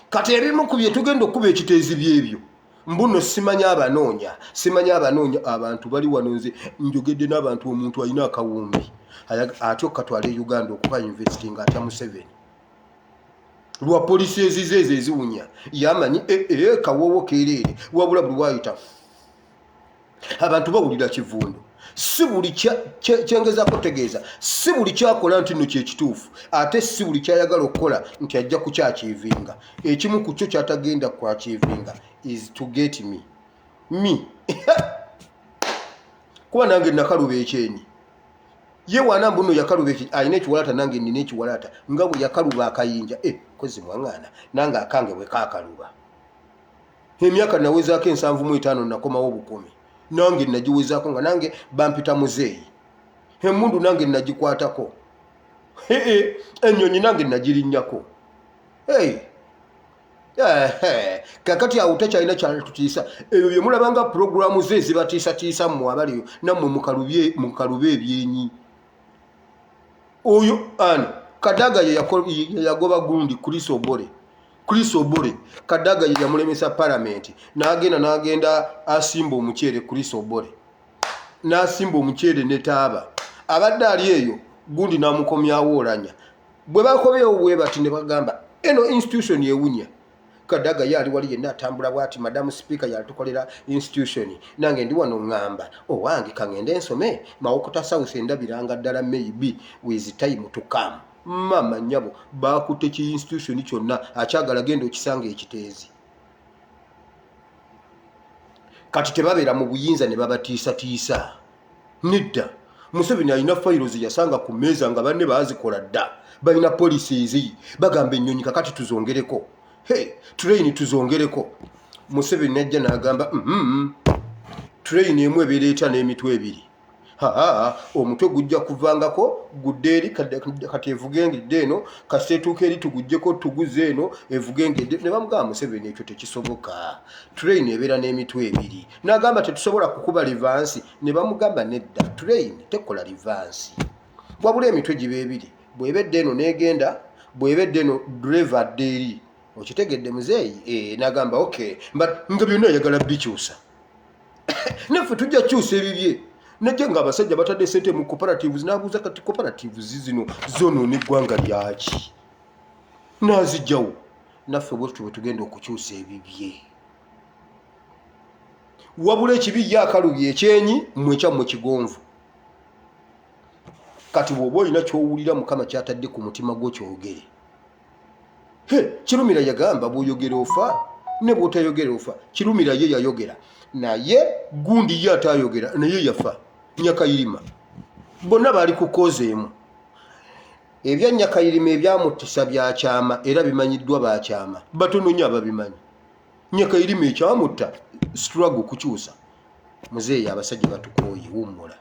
A: kati ebimu ku bye tugenda okuba ekiteezi byebyo mbuno simanya abanoonya abantu bali wano nze njogedde n'abantu omuntu alina akawumbi atyo katwale Uganda okuba investing atya Museveni lwa polisi ezizeeze eziwunya yamanyi kawowo keerere wabula buli wayita abantu bawulira kivundu si buli kyengezako tegeeza si buli kyakola nti nno kyekituufu ate si buli kyayagala okukola nti ajja kukyakiivinga ekimu ku kyo kyatagenda kwakiivinga is to get me kuba nange nakaluba ekyenyi ye wana mbuno yakaluba ekyenyi alina ekiwalaata nange nina ekiwalaata nga bwe yakaluba akayinja kozi mwaŋŋaana nange akange bwe kaakaluba emyaka nawezaako 75 nakomawo 10 nange nagiwezaako nga nange bampita muzeeyi emundu nange nagikwatako ennyonyi nange nagirinnyako kakati awo takyalina kyatutiisa ebyo bye mulabanga puroguramu ze zibatiisatiisa mmwe abaliyo nammwe mukalube ebyenyi oyo ani Kadaga yagoba gundi Chris Obore Kadaga yamulemesa parliament n'agenda asimba omukyere Chris Obore n'asimba omukyere ne taaba abadde ali eyo gundi n'amukomyawo olanya bwe bakomyewo bwe bati ne bagamba eno institution yewunya Kadaga yali wali yenna atambula bwati Madam Speaker yalitukolera institution nange ndi wano ngamba owange kangende ensome Mawokota South endabiranga ddala maybe with time to come mama nyabo bakutte ki institution kyonna akyagala genda okisanga ekiteezi kati tebabeera mu buyinza ne babatiisatiisa nedda Museveni alina files yasanga ku meeza nga banne baazikola dda balina policies bagamba ennyonyi kakati tuzongereko train tuzongereko Museveni najja n'agamba train emu ebeereeta n'emitwe ebiri omutwe gujja kuvangako gudde eri kati evugengedde eno kaseetuuka eri tugujjeko tuguze eno evugengedde ne bamugamba Museveni ekyo tekisoboka train ebeera n'emitwe ebiri n'agamba tetusobola kukuba livansi ne bamugamba nedda train tekola livansi wabula emitwe giba ebiri bw'ebedde eno n'egenda bw'ebedde eno driver adde eri okitegedde muzeeyi n'agamba okay nga byonna ayagala bikyusa naffe tujja kyusa ebibye najja nga abasajja batadde sente mu cooperatives n'abuuza kati cooperatives zino zonoona eggwanga lyaki n'azijjawo naffe bwetutyo bwe tugenda okukyusa ebibye wabula ekibi yakalubye ekyenyi mwekyammwe kigonvu kati bw'oba olina ky'owulira Mukama kyatadde ku mutima gwo kyogere Kirumira yagamba bw'oyogera ofa ne bw'otayogera ofa Kirumira ye yayogera naye gundi ye atayogera naye yafa Nyakayirima bonna bali ku koze emu ebya Nyakayirima ebyamutisa byakyama era bimanyiddwa bakyama batono nnyo ababimanyi. Nyakayirima ekyamutta struggle kukyusa. Muzeeyi abasajja batukooye wummula.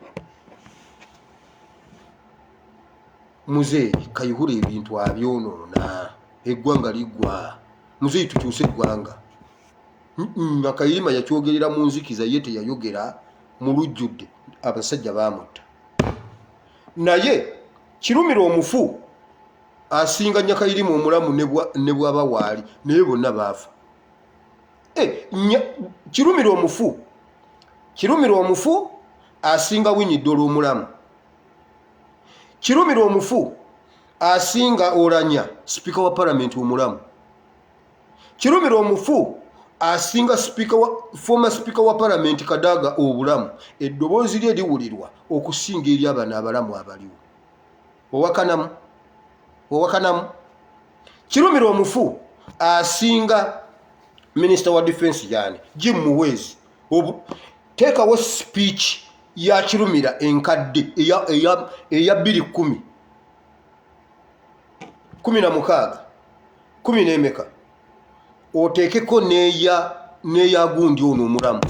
A: Muzeeyi Kayihura ebintu abyonoona eggwanga liggwa. Muzeeyi tukyuse eggwanga. Nyakayirima yakyogerera mu nzikiza ye teyayogera mu lujjudde abasajja baamutta. Naye Kirumira omufu asinga Nyakayirima omulamu ne bwaba waali naye bonna baafa. Kirumira omufu asinga Winnie Dollo omulamu. Kirumira omufu asinga Oulanyah Speaker wa Parliament omulamu. Kirumira omufu asinga former Speaker wa Parliament Kadaga obulamu. Eddoboozi lye liwulirwa okusinga eri abana abalamu abaliwo. Owakanamu. Kirumira omufu asinga Minister wa Defense yani Jim Muhwezi. Teekawo speech ya Kirumira enkadde eya 2010 16 10 oteekeko neya gundi ono omulamu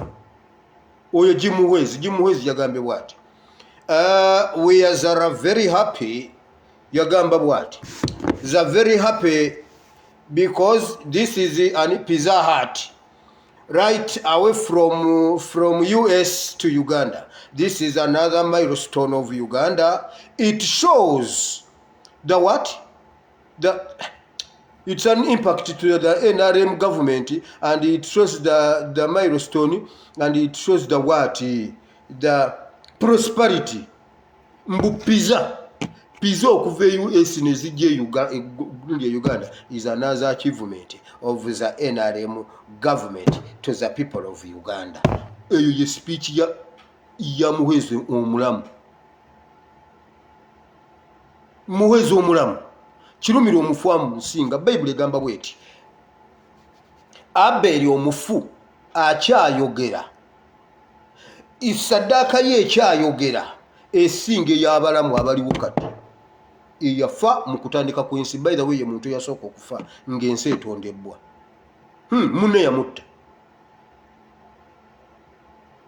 A: oyo Jim Muhwezi yagambe bwati. We are very happy yagamba bwati. They are very happy because this is an Pizza Hut right away from US to Uganda. This is another milestone of Uganda. It shows the what? It's an impact to the NRM government, and it shows the milestone, and it shows the what? The prosperity. Mbu Pizza okuva US nezijje Uganda is another achievement of the NRM government to the people of Uganda. Eyo ye speech ya Muhwezi omulamu. Muhwezi omulamu. Kirumira omufu amusinga. Bayibuli egamba bweti. Abeli omufu akyayogera. Isaddaaka ye ekyayogera esinga ey'abalamu abaliwo kati. Eyafa mu kutandika kw'ensi. By the way ye muntu yasooka okufa ng'ensi etondebwa. Munne yamutta.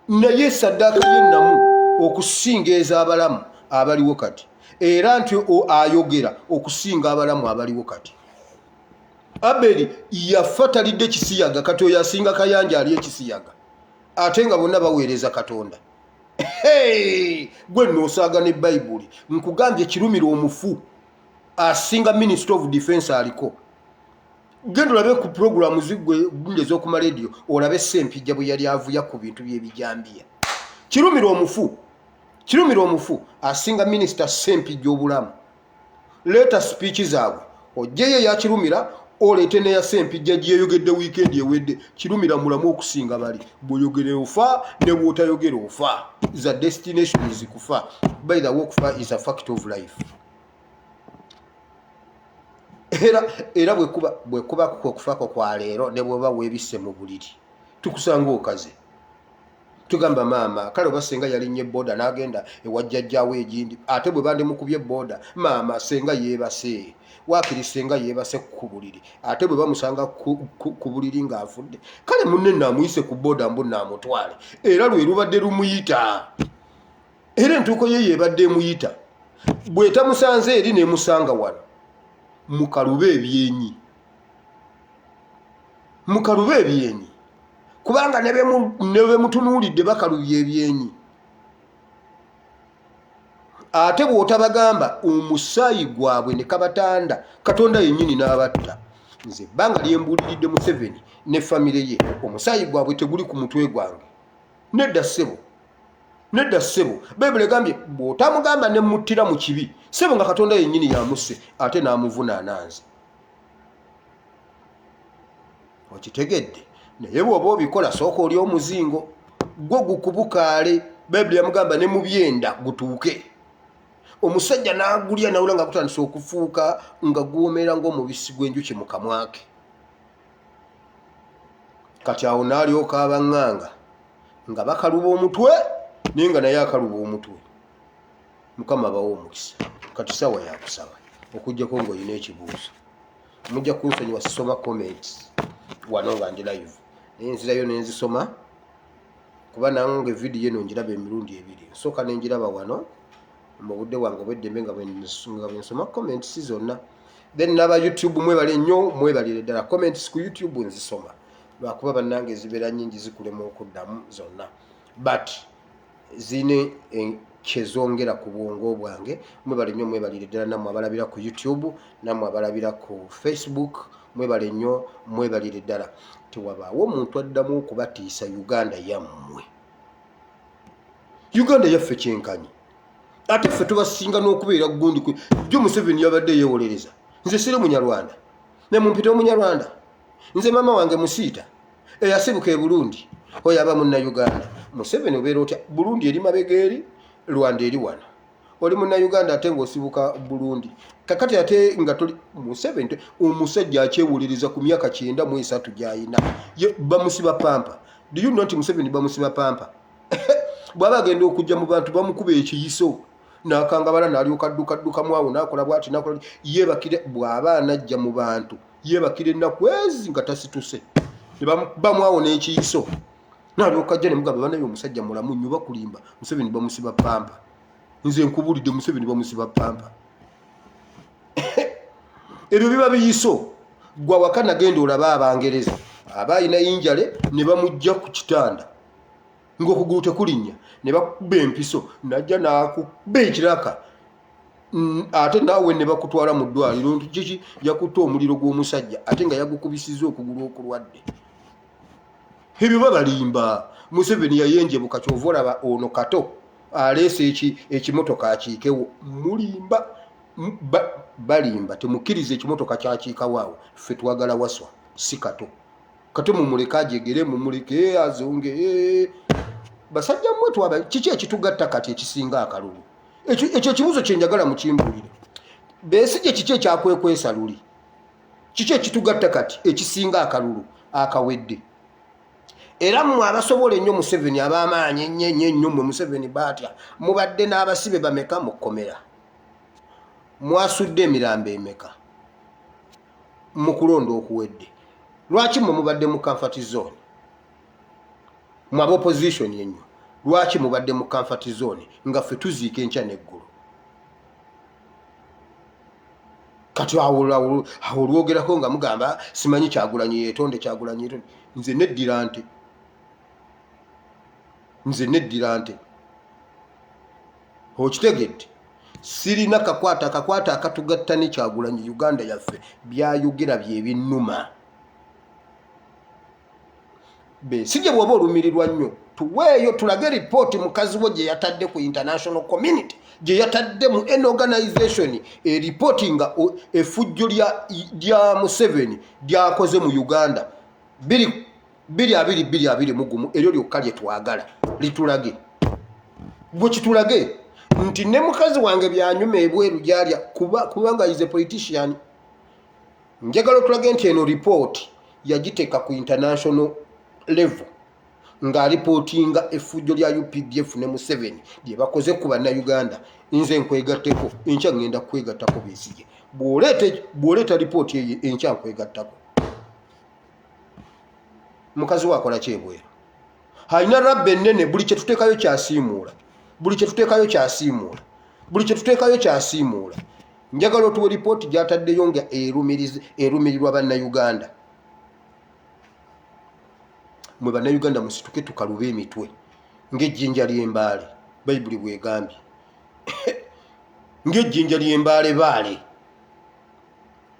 A: Naye saddaaka yennamu okusinga ez'abalamu abaliwo kati. Era nti ayogera okusinga abalamu abaliwo kati. Abeli yafa talidde kisiyaga kati oyo asinga Kayanja ali ekisiyaga. Ate nga bonna baweereza Katonda. Gwe n'osaaga ne Bayibuli. Nkugambye Kirumira omufu asinga Minister of Defense aliko. Genda olabe ku programu zigwe gunde z'okuma radio olabe Ssempijja bwe yali avuya ku bintu by'ebijambiya. Kirumira omufu asinga Minister Ssempijja obulamu. Leeta speech zaabwe ojjeyo ya Kirumira oleete ne ya Ssempijja gyeyogedde weekend ewedde. Kirumira mulamu okusinga bali. Bw'oyogere ofa ne bw'otayogere ofa. The destination is kufa. By the way, kufa is a fact of life. Era bwekuba kufa kwa leero ne bw'oba weebisse mu buliri tukusanga okaze. Tugamba maama kale oba senga yalinnye boda n'agenda ewa jjajjaawe egindi ate bwe bandimukubye boda maama senga yeebase waakiri senga yeebase ku buliri ate bwe bamusanga ku buliri ng'afudde kale munne naamuyise ku boda mbu naamutwale era lwe lubadde lumuyita era entuuko ye yeebadde emuyita bw'etamusanze eri n'emusanga wano mukalube ebyenyi kubanga ne bemutunuulidde bakalubye ebyenyi. Ate bw'otabagamba omusaayi gwabwe ne kabatanda Katonda yennyini n'abatta. Nze ebbanga lyembuuliridde Museveni ne famire ye omusaayi gwabwe teguli ku mutwe gwange. Nedda ssebo. Bayibuli egambye bw'otamugamba ne muttira mu kibi ssebo nga Katonda yennyini yamusse ate n'amuvunaana nze. Okitegedde? Naye bw'oba obikola sooka oli omuzingo gwo gukubukaale. Bayibuli yamugamba ne mu byenda gutuuke. Omusajja n'agulya nawula nga gutandise okufuuka nga guwoomera ng'omubisi gw'enjuki mu kamwa ke. Kati awo n'alyoka abaŋŋanga nga bakaluba omutwe naye nga naye akaluba omutwe. Mukama abawe omukisa. Kati sawa ya kusaba. okujjako ng'olina ekibuuzo. Mujja kunsonyiwa sisoma comments wano nga ndi live naye nzirayo ne nzisoma kuba nange vidiyo eno njiraba emirundi ebiri. Nsooka ne njiraba wano mu budde bwange obw'eddembe nga bwe nsoma comments zonna. Then n'aba YouTube mwebale nnyo, mwebalire ddala. Comments ku YouTube nzisoma lwakuba bannange zibeera nnyingi zikulema okuddamu zonna, but zine kyezongera ku bwongo bwange. Mwebale nnyo, mwebalire ddala nammwe abalabira ku YouTube, nammwe abalabira ku Facebook, mwebale nnyo, mwebalire ddala. Tewabaawo omuntu addamu okubatiisa Uganda yammwe. Uganda yaffe kyenkanyi, ate ffe tubasinga n'okubeera gundi jo Museveni yabadde yeewolereza. Nze siri Munyarwanda, ne mumpita Omunyarwanda. Nze mama wange Musiita eyasibuka e Burundi, oyo aba Munnayuganda. Museveni obeera otya? Burundi eri mabega eri, Rwanda eri wano. Oli Munnayuganda ate ng'osibuka Burundi. Kakati ate nga tuli Museveni omusajja akyewulereza ku myaka 93 gy'ayina. Bamusiba pampa. Do you know nti Museveni bamusiba pampa? Bw'aba agenda okujja mu bantu bamukuba ekiyiso n'akangabala n'alyoka adduka mwawo n'akola bw'ati n'akola yeebakire. Bw'aba anajja mu bantu yeebakire ennaku ezi nga tasituse, ne bamwawo n'ekiyiso n'alyoka ajja ne mugamba banaye omusajja mulamu nnyo bakulimba. Museveni bamusiba pampa. Nze nkubulidde Museveni bamusiba pampa. Ebyo biba biyiso. Gwa waka nagenda olaba Abangereza abayina yinjale ne bamujja ku kitanda ng'okugulu tekulinnya ne bakuba empiso najja n'akuba ekiraka, ate naawe ne bakutwala mu ddwaliro. Kiki yakutta omuliro gw'omusajja ate nga yagukubisizza okugulu okulwadde. Ebyo babalimba. Museveni yayenjebuka, kyova olaba ono Kato aleese ekimotoka akiikewo. Mulimba balimba, temukkiriza ekimotoka kyakiikawaawo. Ffe twagala Waswa si Kato. Kato mumuleke ajegere, mumuleke azonge. Basajja mmwe twaba kiki ekitugatta kati ekisinga akalulu? Ekyo kibuuzo kye njagala mukimbulire. Besigye kiki ekyakwekwesa luli? Kiki ekitugatta kati ekisinga akalulu akawedde? Era mmwe abasobola ennyo Museveni, ab'amaanyi ennyo mmwe Museveni batya, mubadde n'abasibe bameka mu kkomera? Mwasudde emirambo emeka mu kulonda okuwedde? Lwaki mmwe mubadde mu comfort zone? Mu opposition ennyo lwaki mubadde mu comfort zone nga ffe tuziika enkya n'eggulu? Kati awo lwogerako nga mugamba simanyi Kyagulanyi yeetonde, Kyagulanyi yeetonde. Nze neddira nte, nze neddira nte. Okitegedde? Sirina akakwata akatugatta ne Kyagulanyi. Uganda yaffe byayogera bye binnuma. Besigye bw'oba olumirirwa nnyo tuweeyo tulage ripooti mukazi wo gye yatadde ku international community, gye yatadde mu an organization eripooti nga effujjo lya Museveni lyakoze mu Uganda 2021 eryo lyokka lye twagala litulage. Bwe kitulage nti ne mukazi wange byanyuma ebweru gyalya kubanga is a politician. Njagala otulage nti eno ripooti yagiteeka ku international level nga reportinga effujjo lya UPDF ne Museveni lye bakoze ku bannayuganda. Nze nkwegatteko, enkya ngenda kwegattako Besigye. Bw'oleeta ripooti eyo enkya nkwegattako. Mukazi wakola kyebweru. Alina rabba ennene, buli kye tuteekayo kyasiimuula. Buli kye tuteekayo kyasiimuula. Buli kye tuteekayo kyasiimuula. Njagala otuwe ripooti gy'ataddeyo nga erumirirwa bannayuganda. Mwe bannayuganda musituke tukalube emitwe ng'ejjinja ly'embaale. Bayibuli bwegambye ng'ejjinja ly'embaale baale.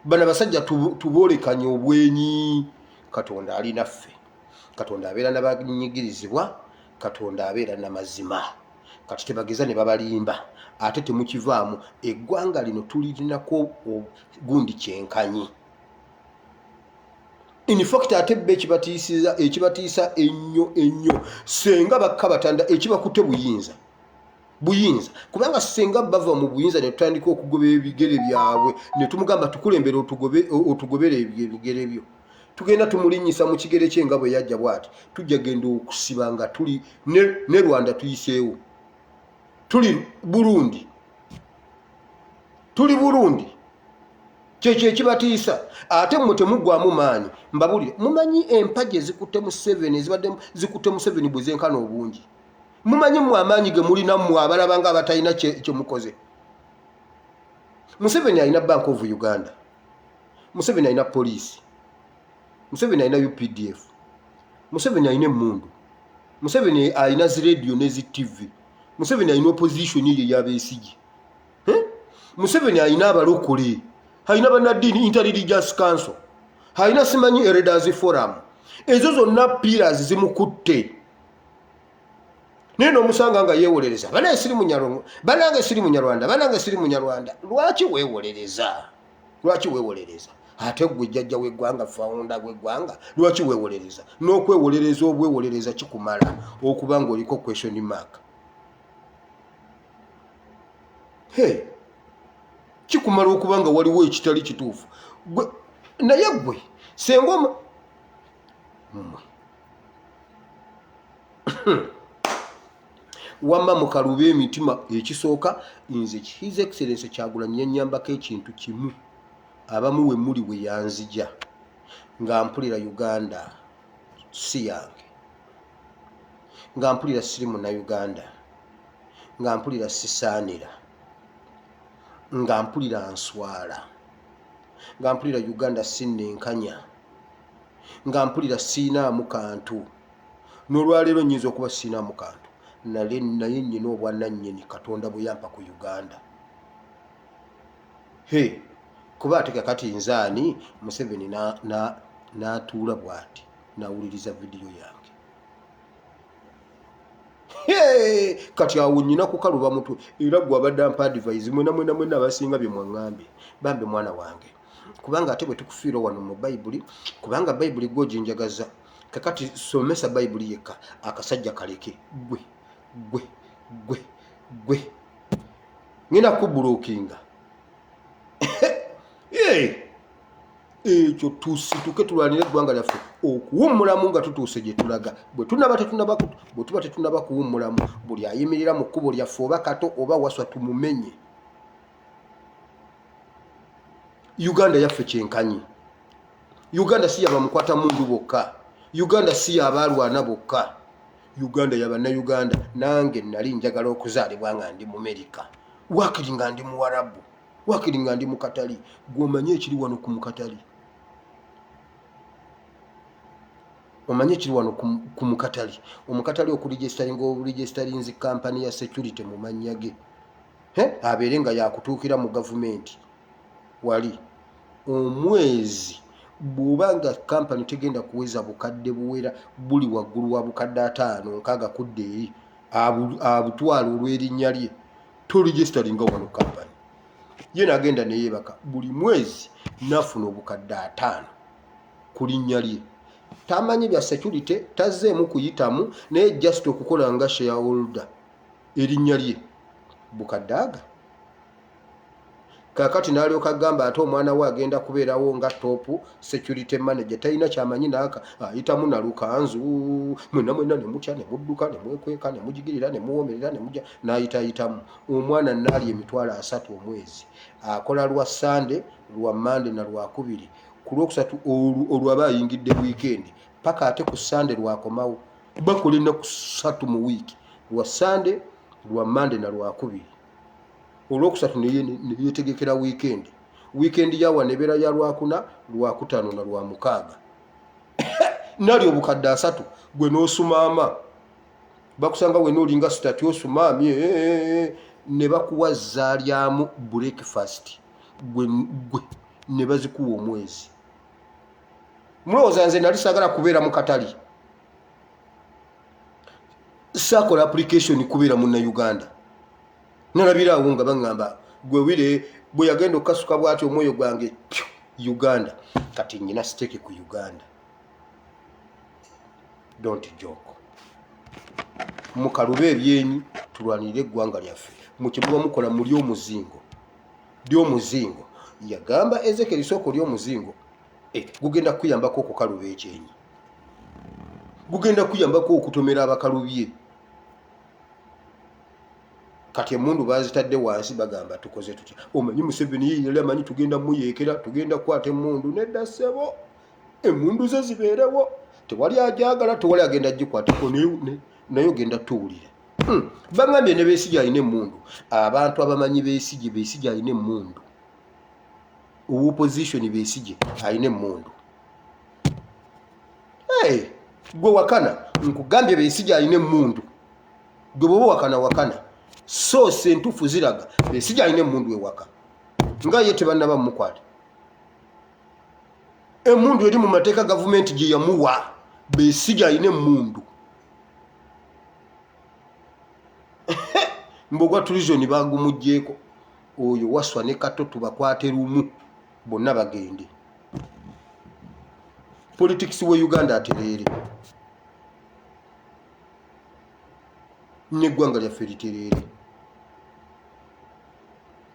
A: Bano basajja tuboolekanye obwenyi. Katonda ali naffe. Katonda abeera n'abanyigirizibwa. Katonda abeera n'amazima. Kati tebageza ne babalimba ate temukivaamu. Eggwanga lino tulirinako gundi kyenkanyi. In fact ate be ekibatiisa ennyo senga bakka batanda ekibakutte buyinza kubanga senga bava mu buyinza ne tutandika okugoba ebigere byabwe ne tumugamba tukulembere otugobere ebigere byo. Tugenda tumulinyisa mu kigere kye nga bwe yajja bwati. Tujja genda okusiba nga tuli ne Rwanda tuyiseewo. Tuli Burundi. kyekyo ekibatiisa ate mmwe temuggwamu maanyi mbabulire mumanyi empagi ezikutte mu 7 ezibadde zikutte mu 7 bwe zenkana obungi mumanyi mmwe amaanyi ge mulina mmwe abalaba nga abatalina kyemukoze. Museveni alina Bank of Uganda, Museveni alina poliisi, Museveni alina UPDF, Museveni alina emmundu, Museveni alina ziradio ne zi-TV, Museveni alina opposition ye y'abeesigi, Museveni alina abalokole, alina bannaddiini Inter-Religious Council, alina simanyi Elders Forum. Ezo zonna pillars zimukutte. Naye n'omusanga nga yeewolereza banange siri munyarwanda, banange siri munyarwanda, banange siri munyarwanda. Lwaki weewolereza? Lwaki weewolereza? Ate gwe jjajja w'eggwanga, founder w'eggwanga, lwaki weewolereza? N'okwewolereza obwewolereza kikumala okuba ng'oliko question mark. Kikumala okuba nga waliwo ekitali kituufu. Naye gwe senga wamma mukalube emitima ekisooka nze His Excellency Kyagulanyi yannyambako ekintu kimu abamu we muli we yanzija nga mpulira Uganda si yange, nga mpulira siri Munnayuganda, nga mpulira sisaanira, nga mpulira nswala, nga mpulira Uganda sinnenkanya, nga mpulira siinaamu kantu. N'olwaleero nnyinza okuba siinaamu kantu naye nnyina obwannannyini Katonda bwe yampa ku Uganda. Kuba ate kakati nzaani Museveni n'atuula bw'ati n'awuliriza vidiyo yange. Kati awo nnyina kukaluba mutwe era gwe abadde ampa advice mwena abasinga bye mwaŋŋambye bambe mwana wange, kubanga ate bwe tukufiira wano mu Bayibuli, kubanga Bayibuli gw'oginjagaza kakati somesa Bayibuli yekka akasajja kaleke gwe ngenda kubulookinga ekyo tusituke tulwanire eggwanga lyaffe okuwummulamu nga tutuuse gye tulaga. Bwe tuba tetunaba kuwummulamu, buli ayimirira mu kkubo lyaffe oba kato oba waswa tumumenye. Uganda yaffe kyenkanyi. Uganda si yabamukwata mundu bokka, Uganda si yabaalwana bokka, Uganda y'Abannayuganda. Nange nali njagala okuzaalibwa nga ndi mu Amerika, waakiri nga ndi mu Warabu, waakiri nga ndi mu Katali. Gw'omanyi ekiri wano ku Mukatali, omanyi ekiri wano ku Mukatali, Omukatali okuregisteringa oburegisterinzi kampani ya security mu mannya ge, abeere nga yakutuukira mu gavumenti wali omwezi. Bw'obanga kampani tegenda kuweza bukadde buwera buli waggulu wa bukadde 5 nkaaga kudde eri abutwala olw'erinnya lye, toregisteringa wano kampani. Ye n'agenda neyeebaka buli mwezi n'afuna obukadde 5 ku linnya lye. Tamanyi bya security, tazzeemu kuyitamu, naye just okukola nga shareholder erinnya lye bukadde aga. Kakati n'alyoka agamba ate omwana we agenda kubeerawo nga top security manager, talina kyamanyi naaka ayitamu na lukanzu, mwena ne mutya ne mudduka ne mwekweka ne mujigirira ne muwomerera ne mujja n'ayitaayitamu. Omwana naali emitwalo 3 omwezi, akola lwa Sunday, lwa Monday na Lwakubiri. Ku Lwokusatu olwo aba ayingidde weekend paka ate ku Sunday lwakomawo. Bakola ennaku 3 mu wiiki, lwa Sunday, lwa Monday na Lwakubiri. Olwokusatu neyetegekera weekend. Weekend yawa nebeera ya Lwakuna, Lwakutaano na Lwamukaaga. Nali obukadde 3 gwe n'osumaama. Bakusanga we n'olinga sitati osumaamye ne bakuwa zaalyamu breakfast gwe ne bazikuwa omwezi. Mulowooza nze nali saagala kubeera mu Katali, saakola application kubeera Munnayuganda. Nalabiraawo nga baŋŋamba gwe wire bwe yagenda okukasuka bw'ati omwoyo gwange Uganda. Kati nnyina siteeke ku Uganda. Don't joke. Mukalube ebyenyi tulwanire eggwanga lyaffe. Mukimuba mukola muli omuzingo. Lyomuzingo yagamba Ezekiel Soko lyomuzingo gugenda kuyambako okukaluba ekyenyi, gugenda kuyambako okutomera abakalubye. kati emundu bazitadde wansi bagamba tukoze tutya omanyi Museveni yali amanyi tugenda muyeekera tugenda kukwata emundu nedda ssebo emundu ze zibeerewo tewali ajagala tewali agenda agikwatako naye ogenda tuwulira bangambye ne Besigye alina emundu abantu abamanyi Besigye alina emundu opposition Besigye alina emundu gwe wakana nkugambye Besigye alina emundu gwe bwoba wakana so sentuufu ziraga Besigye alina emundu ewaka nga ye tebannaba mumukwata emundu eri mu mateeka gavumenti gye yamuwa Besigye alina emundu mbogwa tulizioni bagumugjeeko oyo Waswa ne Kato tubakwate lumu bonna bagende politics we Uganda atereere n'eggwanga lyaffe litereere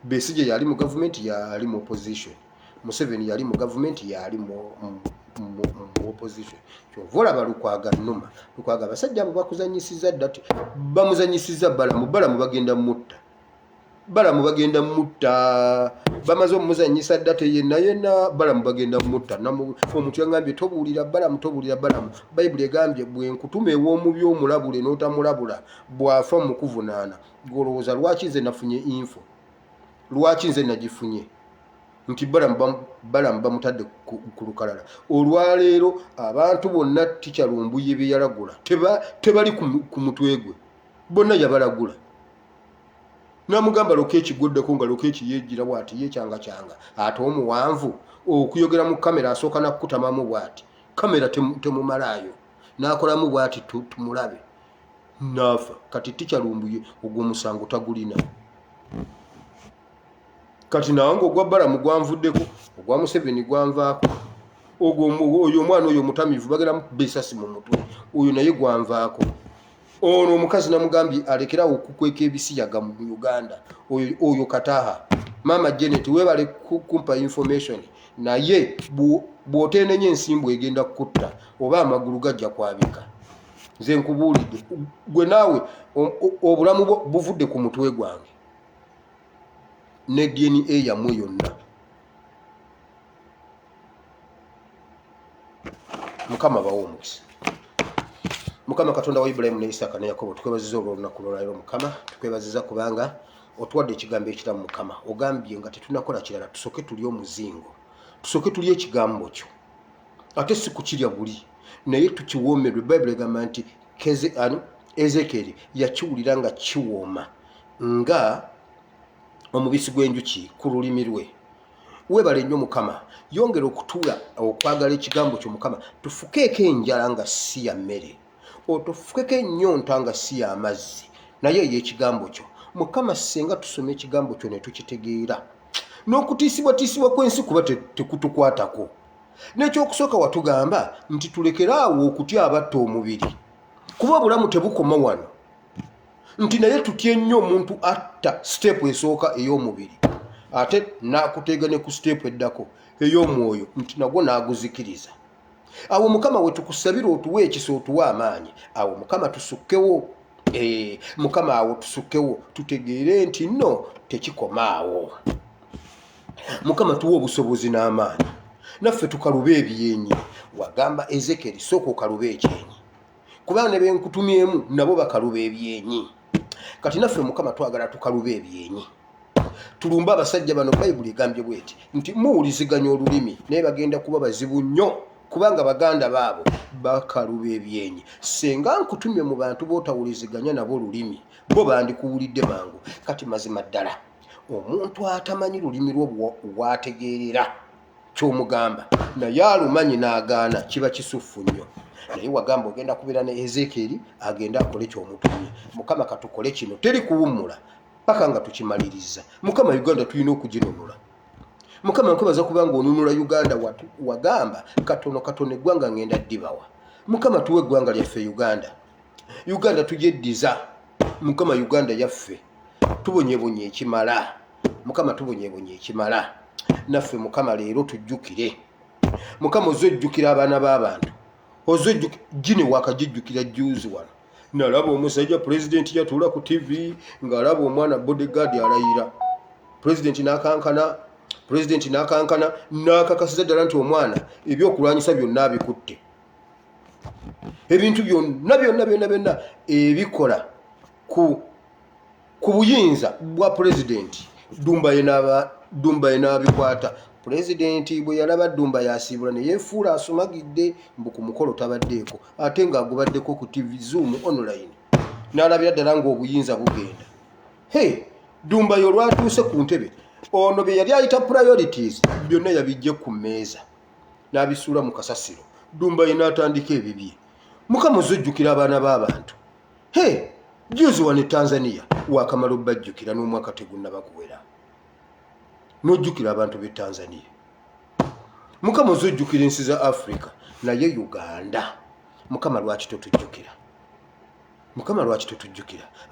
A: Besigye yali mu gavumenti yali mu opposition Museveni yali mu gavumenti yali mu opposition kyova olaba Lukwaga nnuma Lukwaga abasajja abo bakuzanyisiza ddati bamuzanyisiza Balamu bagenda mutta bamaze omuzanyisa ddate yenna Balamu bagenda mutta omuntu yangambye tobuulira Balamu Bayibuli egambye bwenkutuma ew'omubi omulabule n'otamulabula bw'afa mu kuvunaana golowooza lwaki nze nafunye info lwaki nze nagifunye nti Balamu bamutadde ku lukalala olwaleero abantu bonna tikyalumbuye bye yalagula tebali ku mutwe gwe bonna yabalagula namugamba Lokeki gwoddeko nga Lokeki yeegira bw'ati yeekyanga ate omuwanvu okuyogera mu kamera asooka nakutamamu bw'ati kamera temumalaayo n'akolamu bw'ati tumulabe naafa kati tikyalumbuye ogw'omusango tagulina kati nange ogwa Balamu gwanvuddeko ogwa Museveni gwanvaako oyo omwana oyo mutamivu bagenda mukubesasi mu mutwe oyo naye gwanvaako ono omukazi namugambye alekerawo okukweka ebisiyaga mu Uganda oyo Kataha Mama Janet webale kumpa information naye bw'oteenenya ensimbu egenda kutta oba amagulu gajja kwabika nze nkubuulidde gwe naawe obulamu buvudde ku mutwe gwange ne DNA yamwe yonna Mukama bawo omukisa Mukama Katonda wa Ibrahim ne Isaka ne Yakobo tukwebaziza olw'olunaku lw'olwaleero Mukama tukwebaziza kubanga otwadde ekigambo ekiramu Mukama ogambye nga tetunakola kirala tusooke tulye omuzingo tusooke tulye ekigambo kyo ate si kukirya buli naye tukiwoomerwe Bayibuli egamba nti Ezekieri yakiwulira nga kiwooma nga omubisi gw'enjuki ku lulimi lwe weebale nnyo Mukama yongera okutuula okwagala ekigambo kyo Mukama tufukeeko enjala nga si ya mmere otufukeeko ennyonta nga si ya mazzi naye ey'ekigambo kyo Mukama singa tusoma ekigambo kyo ne tukitegeera n'okutiisibwatiisibwa kw'ensi kuba tekutukwatako n'ekyokusooka watugamba nti tulekeraawo okutya abatta omubiri kuba obulamu tebukoma wano nti naye tutye nnyo omuntu atta siteepu esooka ey'omubiri ate n'akuteega ne ku siteepu eddako ey'omwoyo nti nagwo n'aguzikiriza awo Mukama we tukusabira otuwe ekisa otuwe amaanyi awo Mukama tusukkewo Mukama awo tusukkewo tutegeere nti nno tekikomaawo Mukama tuwe obusobozi n'amaanyi naffe tukalube ebyenyi wagamba Ezekieri sooka okalube ekyenyi kubanga ne benkutumyemu nabo bakaluba ebyenyi kati naffe Mukama twagala tukalube ebyenyi tulumba abasajja bano Bayibuli egambye bweti nti muwuliziganya olulimi naye bagenda kuba bazibu nnyo kubanga baganda baabo bakaluba ebyenyi senga nkutumye mu bantu bootawuliziganya nabo olulimi bo bandikuwulidde mangu kati mazima ddala omuntu atamanyi lulimi lwo waategeerera ky'omugamba naye alumanyi n'agaana kiba kisufu nnyo naye wagamba ogenda kubeera ne Ezekieri agenda akole ky'omutumye Mukama katukole kino teri kuwummula paka nga tukimaliriza Mukama Uganda tulina okuginunula Mukama nkwebaza kubanga onunula Uganda wagamba katono eggwanga ngenda ddibawa Mukama tuwe eggwanga lyaffe Uganda tugyeddiza Mukama Uganda yaffe tubonyebonye ekimala Mukama tubonyebonye ekimala naffe Mukama leero tujjukire Mukama ozojjukira abaana b'abantu ozojjukira gini wakagijjukira juzi wano nalaba omusajja pulezidenti yatuula ku TV ng'alaba omwana bodyguard alayira. Pulezidenti n'akankana n'akakasiza ddala nti omwana ebyokulwanyisa byonna abikutte. Ebintu byonna ebikola ku buyinza bwa pulezidenti Dumba ye n'abikwata. Pulezidenti bwe yalaba Dumba yasiibula ne yeefuula asumagidde mbu ku mukolo tabaddeeko ate ng'agubaddeko ku TV Zoom online n'alabira ddala ng'obuyinza bugenda. Dumba yo lwatuuse ku ntebe ono bye yali ayita priorities byonna yabijje ku mmeeza n'abisuula mu kasasiro. Dumba ye n'atandika ebibye. Mukama ozojjukira abaana b'abantu. Juzi wano e Tanzania waakamala obbajjukira n'omwaka tegunnaba kuwera. N'ojjukira abantu b'e Tanzania. Mukama ozojjukira ensi za Africa naye Uganda. Mukama lwaki totujjukira?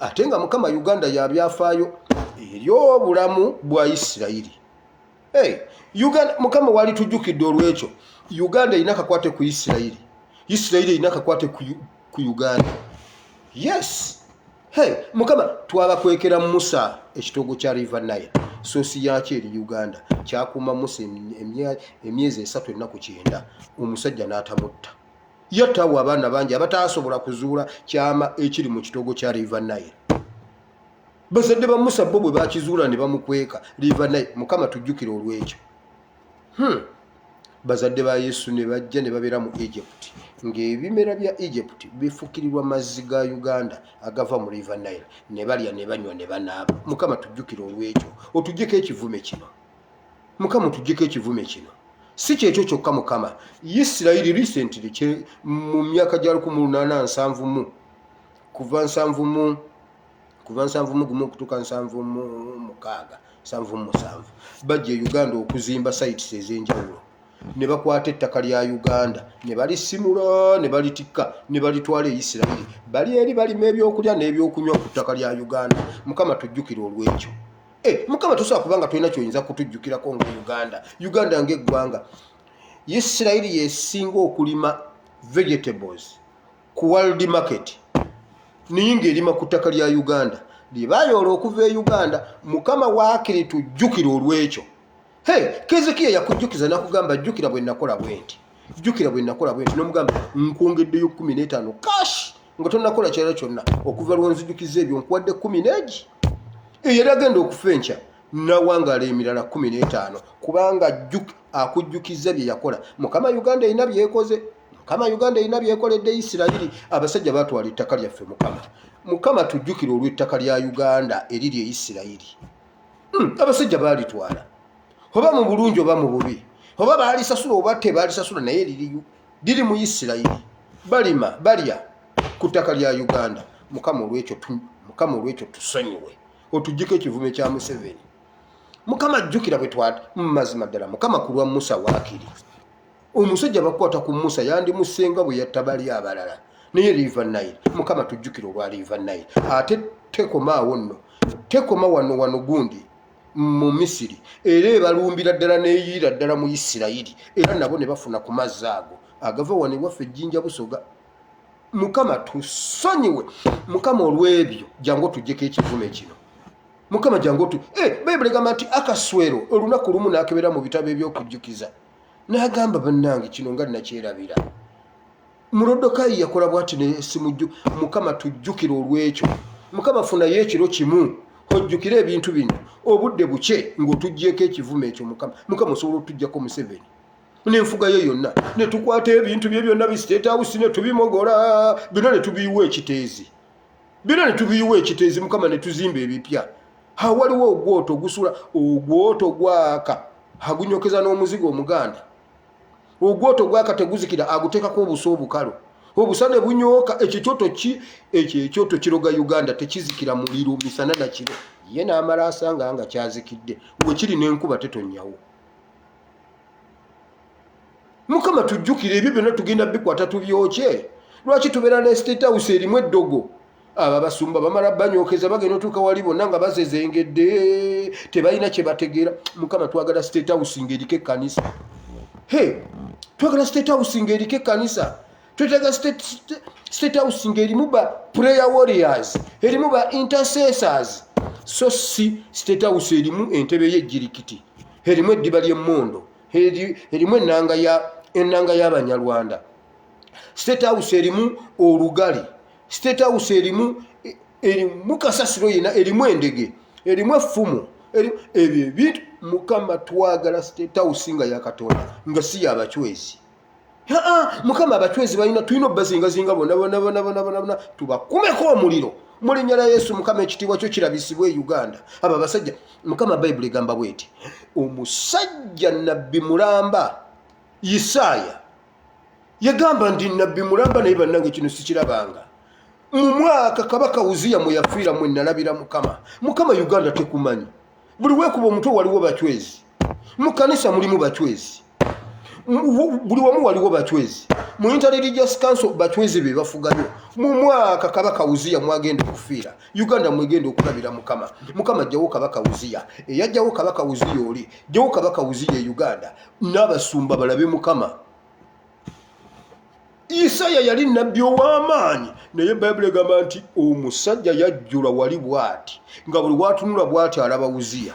A: Ate nga Mukama Uganda yabyafaayo ery'obulamu bwa Isirayiri. Uganda Mukama wali tujjukidde olw'ekyo. Uganda erina akakwate ku Isirayiri. Isirayiri erina akakwate ku Uganda. Yes. Mukama twabakwekera Musa ekitogo kya River Nile. Sosi yakyo eri Uganda. Kyakuuma Musa emyezi 3 ennaku 9. Omusajja n'atamutta. Yattawo abaana bangi abatasobola kuzuula kyama ekiri mu kitogo kya River Nile. Bazadde ba Musa bo bwe bakizuula ne bamukweka River Nile. Mukama tujjukire olw'ekyo. Bazadde ba Yesu ne bajja ne babeera mu Egypt. Ng'ebimera bya Egypt bifukirirwa mazzi ga Uganda agava mu River Nile. Ne balya ne banywa ne banaaba. Mukama tujjukire olw'ekyo. Otuggyeko ekivume kino. Mukama tujjeko ekivume kino. Si kyekyo kyokka Mukama. Isirayiri recently mu myaka gya 1870 kuva 70 gumu okutuuka 76 bajja Uganda okuzimba sites ez'enjawulo. Ne bakwata ettaka lya Uganda ne balisimula ne balitikka ne balitwala Isirayiri. Bali eri balima ebyokulya n'ebyokunywa ku ttaka lya Uganda. Mukama tujjukire olw'ekyo. Mukama tosobola kubanga tulina kyoyinza kutujjukirako nga Uganda ng'eggwanga. Isirayiri yesinga okulima vegetables ku world market. Niye ng'erima ku ttaka lya Uganda. Libayoola okuva e Uganda. Mukama waakiri tujjukire olw'ekyo. Kezekiya yakujjukiza nakugamba jjukira bwe nakola bwenti. N'omugamba nkwongeddeyo 15 cash nga tonnakola kirala kyonna okuva lw'onzijukiza ebyo nkuwadde 10 yali agenda okufa enkya n'awangaala emirala 15 kubanga akujjukiza bye yakola. Mukama Uganda erina byekoze. Byekoledde Isirayiri. Abasajja baatwala ettaka lyaffe Mukama tujjukire olw'ettaka lya Uganda eriri e Isirayiri. Abasajja baalitwala. Oba mu bulungi oba mu bubi. Oba baalisasula oba tebaalisasula naye liri mu Isirayiri. Balya ku ttaka lya Uganda. Mukama olw'ekyo tusonyiwe. Otuggyeko ekivume kya Museveni. Mukama jjukira bwe twali mazima ddala. Mukama ku lwa Musa waakiri. Omusajja bakwata ku Musa yandimusenga bwe yatta bali abalala. Naye River Nile. Mukama tujjukire olwa River Nile. Ate tekomaawo nno. Tekoma wano gundi mu Misiri. Era balumbira ddala neeyiira ddala mu Isirayiri. Era nabo ne bafuna ku mazzi ago agava wano ewaffe Jjinja Busoga. Mukama tusonyiwe. Mukama olw'ebyo jangu tujjeko ekivume kino. Mukama jangu Bayibuli egamba nti Akaswero olunaku lumu n'akebera mu bitabo eby'okujjukiza. N'agamba bannange kino nga nakyerabira. Murodokayi yakola bw'ati ne simujju. Mukama tujjukire olw'ekyo. Mukama funayo ekiro kimu ojjukire ebintu bino obudde buke ng'otuggyeko ekivume ekyo. Mukama osobola otuggyako Museveni n'enfuga ye yonna ne tukwata ebintu bye byonna bi State House ne tubimogola byonna ne tubiyiwa ekiteezi. Mukama ne tuzimba ebipya. Waliwo ogwoto gusula ogwoto gwaka agunyokeza n'omuzigo omuganda. Ogwoto gwaka teguzikira aguteekako obuso obukalu. Obusane bunyooka ekyoto kiroga Uganda tekizikira muliro misana na kiro. Ye n'amala asanga nga kyazikidde. Bwe kiri n'enkuba tetonnyawo. Mukama tujjukire ebyo byonna tugenda bikwata tubyokye. Lwaki tubeera ne State House erimu eddogo? Aba basumba bamala banyookeza bagenda otuuka wali bonna nga bazezengedde tebalina kye bategeera. Mukama twagala State House ng'eriko ekkanisa. Twagala State House ng'eriko ekkanisa. Twetaaga state house ng'erimu ba prayer warriors, erimu ba intercessors, so si state house erimu entebe y'ejjirikiti, erimu eddiba ly'emmondo, erimu ennanga y'Abanyarwanda. State house erimu olugali, state house erimu kasasiro yena, erimu endege, erimu effumu, ebyo ebintu. Mukama twagala state house nga ya Katonda, nga si y'abachwezi. Mukama abachwezi balina tulina obbazingazinga bonna tubakumeko omuliro mu linnya lya Yesu. Mukama ekitiibwa kyo kirabisibwe e Uganda. Abo abasajja, Mukama Bayibuli egamba bweti, omusajja nabbi mulamba Isaaya yagamba ndi nabbi mulamba naye bannange kino sikirabanga. Mu mwaka kabaka Uziya mwe yafiira mwe nalabira Mukama. Mukama Uganda tekumanyi. Buli weekuba omutwe waliwo bachwezi. Mu kanisa mulimu bachwezi. Buli wamu waliwo bachwezi. Mu Inter-Religious Council bachwezi be bafuganyo. Mu mwaka kabaka Uziya mwagenda okufiira. Uganda mwegenda okulabira Mukama. Mukama ajjawo kabaka Uziya. Eyajjawo kabaka Uziya oli. Jjawo kabaka Uziya e Uganda. N'abasumba balabe Mukama. Isaya yali nabbi ow'amaanyi, naye Bayibuli egamba nti omusajja yajjula wali bw'ati, nga buli watunula bw'ati alaba Uziya.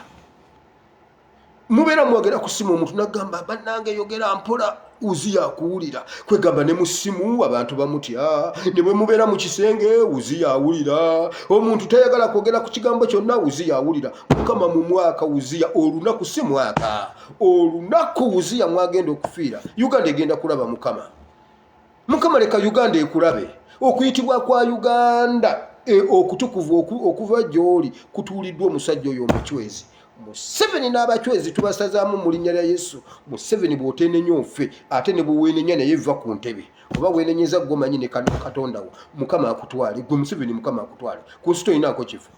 A: Mubeera mwogera ku ssimu, omuntu n'agamba bannange yogera mpola, Uziya akuwulira. Kwegamba ne mu ssimu abantu bamutya, ne bwe mubeera mu kisenge Uziya awulira. Omuntu tayagala kwogera ku kigambo kyonna, Uziya awulira. Mukama mu mwaka Uziya, olunaku si mwaka, olunaku Uziya mwagenda okufiira, Uganda egenda kulaba Mukama. Mukama leka Uganda ekulabe. Okuyitibwa kwa Uganda okutukuvu okuva gy'oli kutuuliddwa omusajja oyo omachwezi. Museveni n'abachwezi tubasazaamu mu linnya lya Yesu. Museveni bw'oteenenya ofe, ate ne bw'oweenenya naye va ku ntebe. Oba weenenyeza gwomanyi ne Katonda wo, Mukama akutwale. Gwe Museveni Mukama akutwale. Ku nsi toyinaako kifo.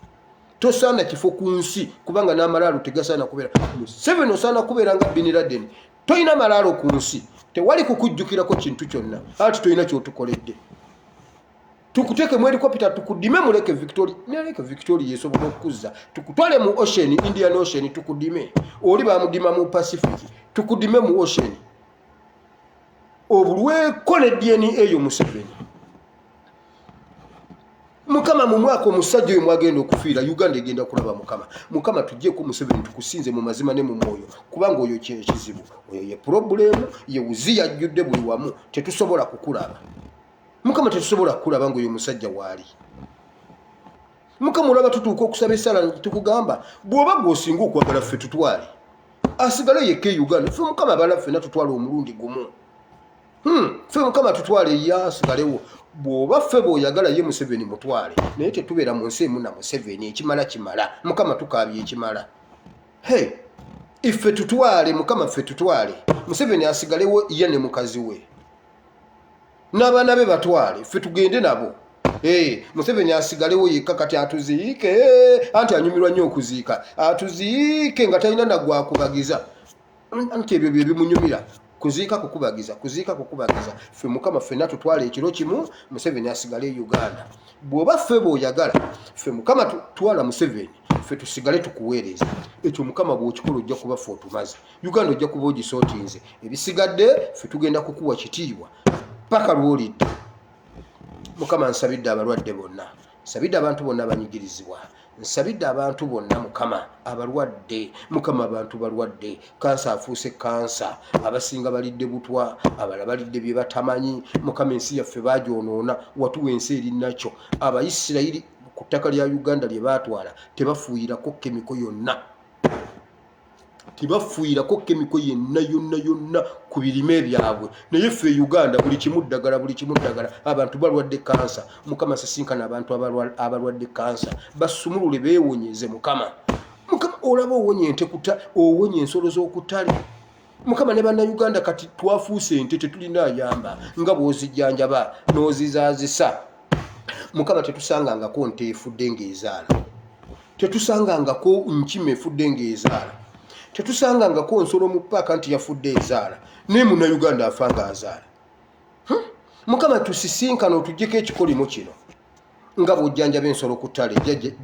A: Tosaana kifo ku nsi kubanga n'amalaalo tegasaana kubeera. Museveni osaana kubeera nga Bin Laden. Toyina malaalo ku nsi. Tewali kukujjukirako kintu kyonna. Ati toyina ky'otukoledde. Tukuteke mu helicopter tukudime mu Lake Victoria. Ne Lake Victoria esobola okukuzza. Tukutwale mu Ocean, Indian Ocean tukudime. Oli bamudima mu Pacific. Tukudime mu Ocean. Obulweko ne DNA eyo Museveni. Mukama mu mwaka omusajja oyo mwagenda okufiira, Uganda egenda kulaba Mukama. Mukama tujje ku Museveni tukusinze mu mazima ne mu mwoyo, kubanga oyo kyekizibu. Oyo ye problemu, ye Uziya ajjudde buli wamu, tetusobola kukulaba. Mukama tetusobola kukulaba ng'oyo musajja waali. Mukama olaba tutuuka okusaba essala tukugamba, bw'oba gw'osinga okwagala ffe tutwale. Asigale yekka e Uganda, ffe Mukama abala ffenna tutwale omulundi gumu. Ffe Mukama tutwale ye asigalewo. Bw'oba ffe bw'oyagala ye Museveni mutwale, naye tetubeera mu nsi emu na Museveni, ekimala kimala. Mukama tukaabye ekimala. Iffe tutwale, Mukama ffe tutwale. Museveni asigalewo ye ne mukazi we. N'abaana be batwale, ffe tugende nabo. Museveni asigalewo yekka kati atuziike, anti anyumirwa nnyo okuziika. Atuziike nga talina nagwakubagiza. Anti ebyo bye bimunyumira. Kuziika kukubagiza. Ffe Mukama ffenna tutwale ekiro kimu, Museveni asigale e Uganda. Bw'oba ffe bw'oyagala, ffe Mukama tutwala Museveni, ffe tusigale tukuweereza. Ekyo Mukama bw'okikola ojja kuba ffe otumaze. Uganda ojja kuba ogisootinze. Ebisigadde ffe tugenda kukuwa kitiibwa paka lw'olidde. Mukama nsabidde abalwadde bonna. Nsabidde abantu bonna abanyigirizibwa. Nsabidde abantu bonna Mukama abalwadde. Mukama abantu balwadde. Kansa afuuse kansa. Abasinga balidde butwa. Abalala balidde bye batamanyi. Mukama ensi yaffe bagyonoona. Watuwa ensi eri nakyo. Abayisirayiri ku ttaka lya Uganda lye baatwala tebafuuyirako kemiko yonna. Tebafuuyirako kemiko yonna ku birime byabwe. Naye ffe Uganda buli kimu ddagala. Abantu balwadde kansa. Mukama sisinkana abantu abalwadde kansa. Basumulule beewonyeze Mukama. Mukama olaba owonye ente owonye ensolo z'okutale. Mukama ne bannayuganda kati twafuuse ente tetulina ayamba nga bw'ozijjanjaba n'ozizaazisa. Mukama tetusangangako nte efudde ng'ezaala. Tetusangangako nkime efudde ng'ezaala. Tetusangangako nsolo mu paaka nti yafudde ezaala. Naye munnayuganda afa ng'azaala. Mukama tusisinkana otuggyeko ekikolimo kino. Nga bw'ojjanjaba ensolo ku ttale,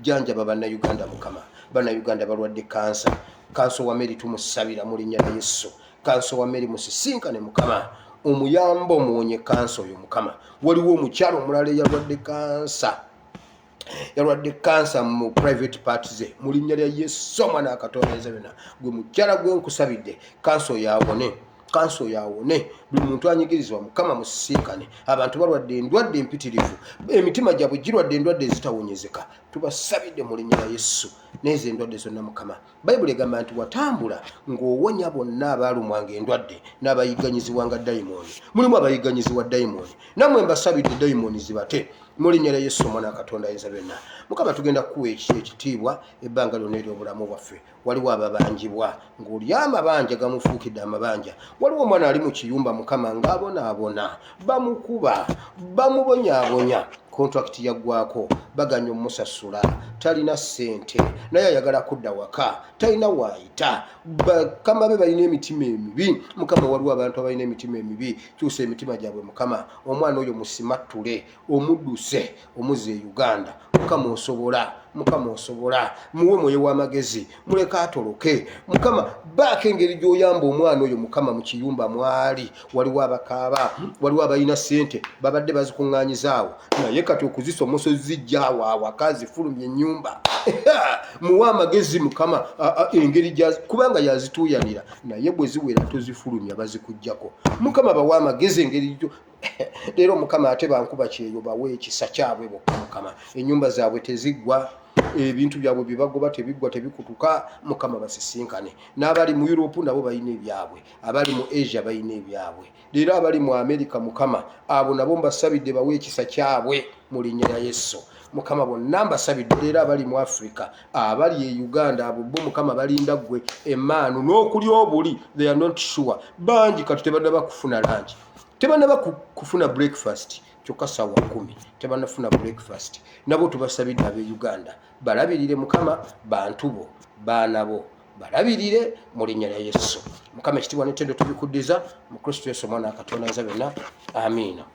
A: jjanjaba bannayuganda Mukama. Bannayuganda balwadde kansa. Kansa wa Meri tumusabira mu linnya lya Yesu. Kansa wa Meri musisinkane Mukama. omuyamba omuwonye kansa oyo mukama. Waliwo omukyalo omulala yalwadde kansa mu private parts ze mu linnya lya Yesu omwana wa Katonda ayinza gwe mukyala gwe nkusabidde kansa oyo awone. Buli muntu anyigirizibwa mukama musisinkane. Abantu balwadde endwadde empitirivu, emitima gyabwe girwadde endwadde ezitawonyezeka. Tubasabidde mu linnya lya Yesu n'ezo endwadde zonna mukama. Bayibuli egamba nti watambula ng'owonya bonna abaalumwanga endwadde n'abayigganyizibwanga dayimooni. Mulimu abayigganyizibwa dayimooni, nammwe mbasabidde dayimooni zibate mu linnya lya Yesu omwana wa Katonda ayinza byonna. Mukama tugenda kukuwa ekitiibwa ebbanga lyonna ery'obulamu bwaffe. Waliwo ababanjibwa ng'oli amabanja gamufuukidde amabanja. Waliwo omwana ali mu kiyumba mukama ng'abonaabona, bamukuba bamubonyaabonya, kontrakiti yaggwako, baganya omusasula, talina ssente naye ayagala kudda waka, talina waayita. Bakama be balina emitima emibi mukama. Waliwo abantu abalina emitima emibi, kyusa emitima gyabwe mukama. Omwana oyo musimattule, omudduse, omuze e Uganda. Mukama osobola, muwe mwoyo w'amagezi, muleke atoloke mukama. Baako engeri gy'oyamba omwana oyo mukama mu kiyumba mwali. Waliwo abakaaba, waliwo abalina ssente babadde bazikuŋŋaanyizaawo, naye kati okuzisomosa zijjaawo awaka zifulumya ennyumba. Muwe amagezi mukama, engeri kubanga yazituuyanira, naye bwe ziwera tozifulumya bazikuggyako mukama. Bawe amagezi engeri gyo. Leero mukama ate bankuba kyeyo bawe ekisa kyabwe bokka mukama. Ennyumba zaabwe teziggwa, ebintu byabwe bibagoba tebiggwa tebikutuka mukama. Basisinkane n'abali mu Europe nabo balina ebyabwe, abali mu Asia balina ebyabwe, leero abali mu America mukama abo nabo mbasabidde bawe ekisa kyabwe mu linnya lya Yesu mukama. Bonna mbasabidde leero abali mu Africa, abali e Uganda, abo bo mukama balinda gwe emmaanu n'okulya obuli. They are not sure, bangi kati tebannaba kufuna lunch, tebannaba kufuna breakfast, kyokka ssaawa 10 tebannafuna breakfast. Nabo tubasabidde ab'e Uganda balabirire mukama, bantu bo baana bo balabirire mu linnya lya Yesu mukama. Ekitiibwa n'ettendo tubikuddiza mu Kristo Yesu omwana wa Katonda ayinza byonna, amiina.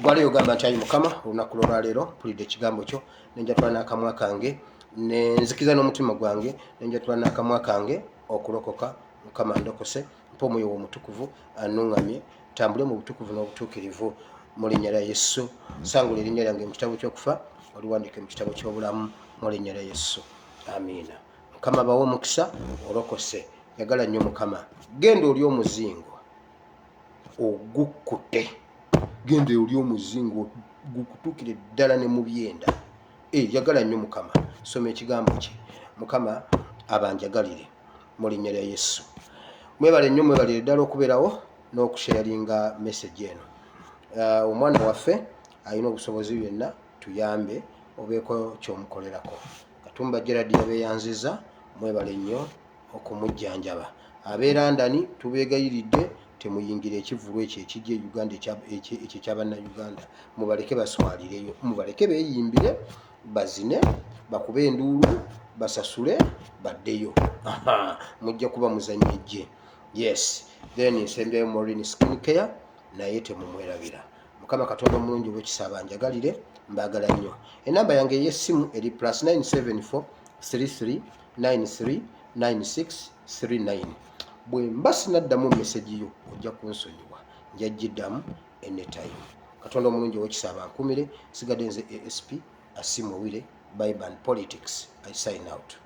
A: Gwali ogamba nti ayi mukama, olunaku lwaleero mpulidde ekigambo kyo, nenjatula n'akamwa kange, nenzikiza n'omutima gwange, nenjatula n'akamwa kange okulokoka. Mukama ndokose, mpa omwoyo w'omutukuvu anuŋŋamye, tambule mu butukuvu n'obutuukirivu mu linnya lya Yesu. Sangula erinnya lyange mu kitabo ky'okufa, oliwandiike mu kitabo ky'obulamu mu linnya lya Yesu, amiina. Mukama bawe omukisa, olokose. Yagala nnyo mukama, genda oli omuzingo ogukkute, genda oli omuzingo gukutuukire ddala ne mu byenda. Yagala nnyo mukama. Soma ekigambo kye mukama, abanjagalire mu linnya lya Yesu. Mwebale nnyo, mwebalire ddala okubeerawo n'okusharinga message eno. Omwana waffe alina obusobozi byenna, tuyambe obeeko ky'omukolerako. Katumba Gerard yabeeyanziza, mwebale nnyo okumujjanjaba. Ab'e London tubeegayiridde temuyingira ekivulu ekyo ekijja e Uganda ekyo eky'Abannayuganda. Mubaleke baswalireyo, mubaleke beeyimbire, bazine, bakube enduulu, basasule, baddeyo. Mujja kuba muzannyejje. Yes, then nsembyayo Maureen Skin Care, naye temumwerabira. Mukama Katonda omulungi ow'ekisa abanjagalire, mbaagala nnyo. Enamba yange ey'essimu eri +974 33 93 9639. Bwe mba sinaddamu message yo ojja kunsonyiwa, njagiddamu anytime. Katonda omulungi ow'ekisa abankumire. Sigadde nze ASP Asiimwe Wile, Bible and Politics. I sign out.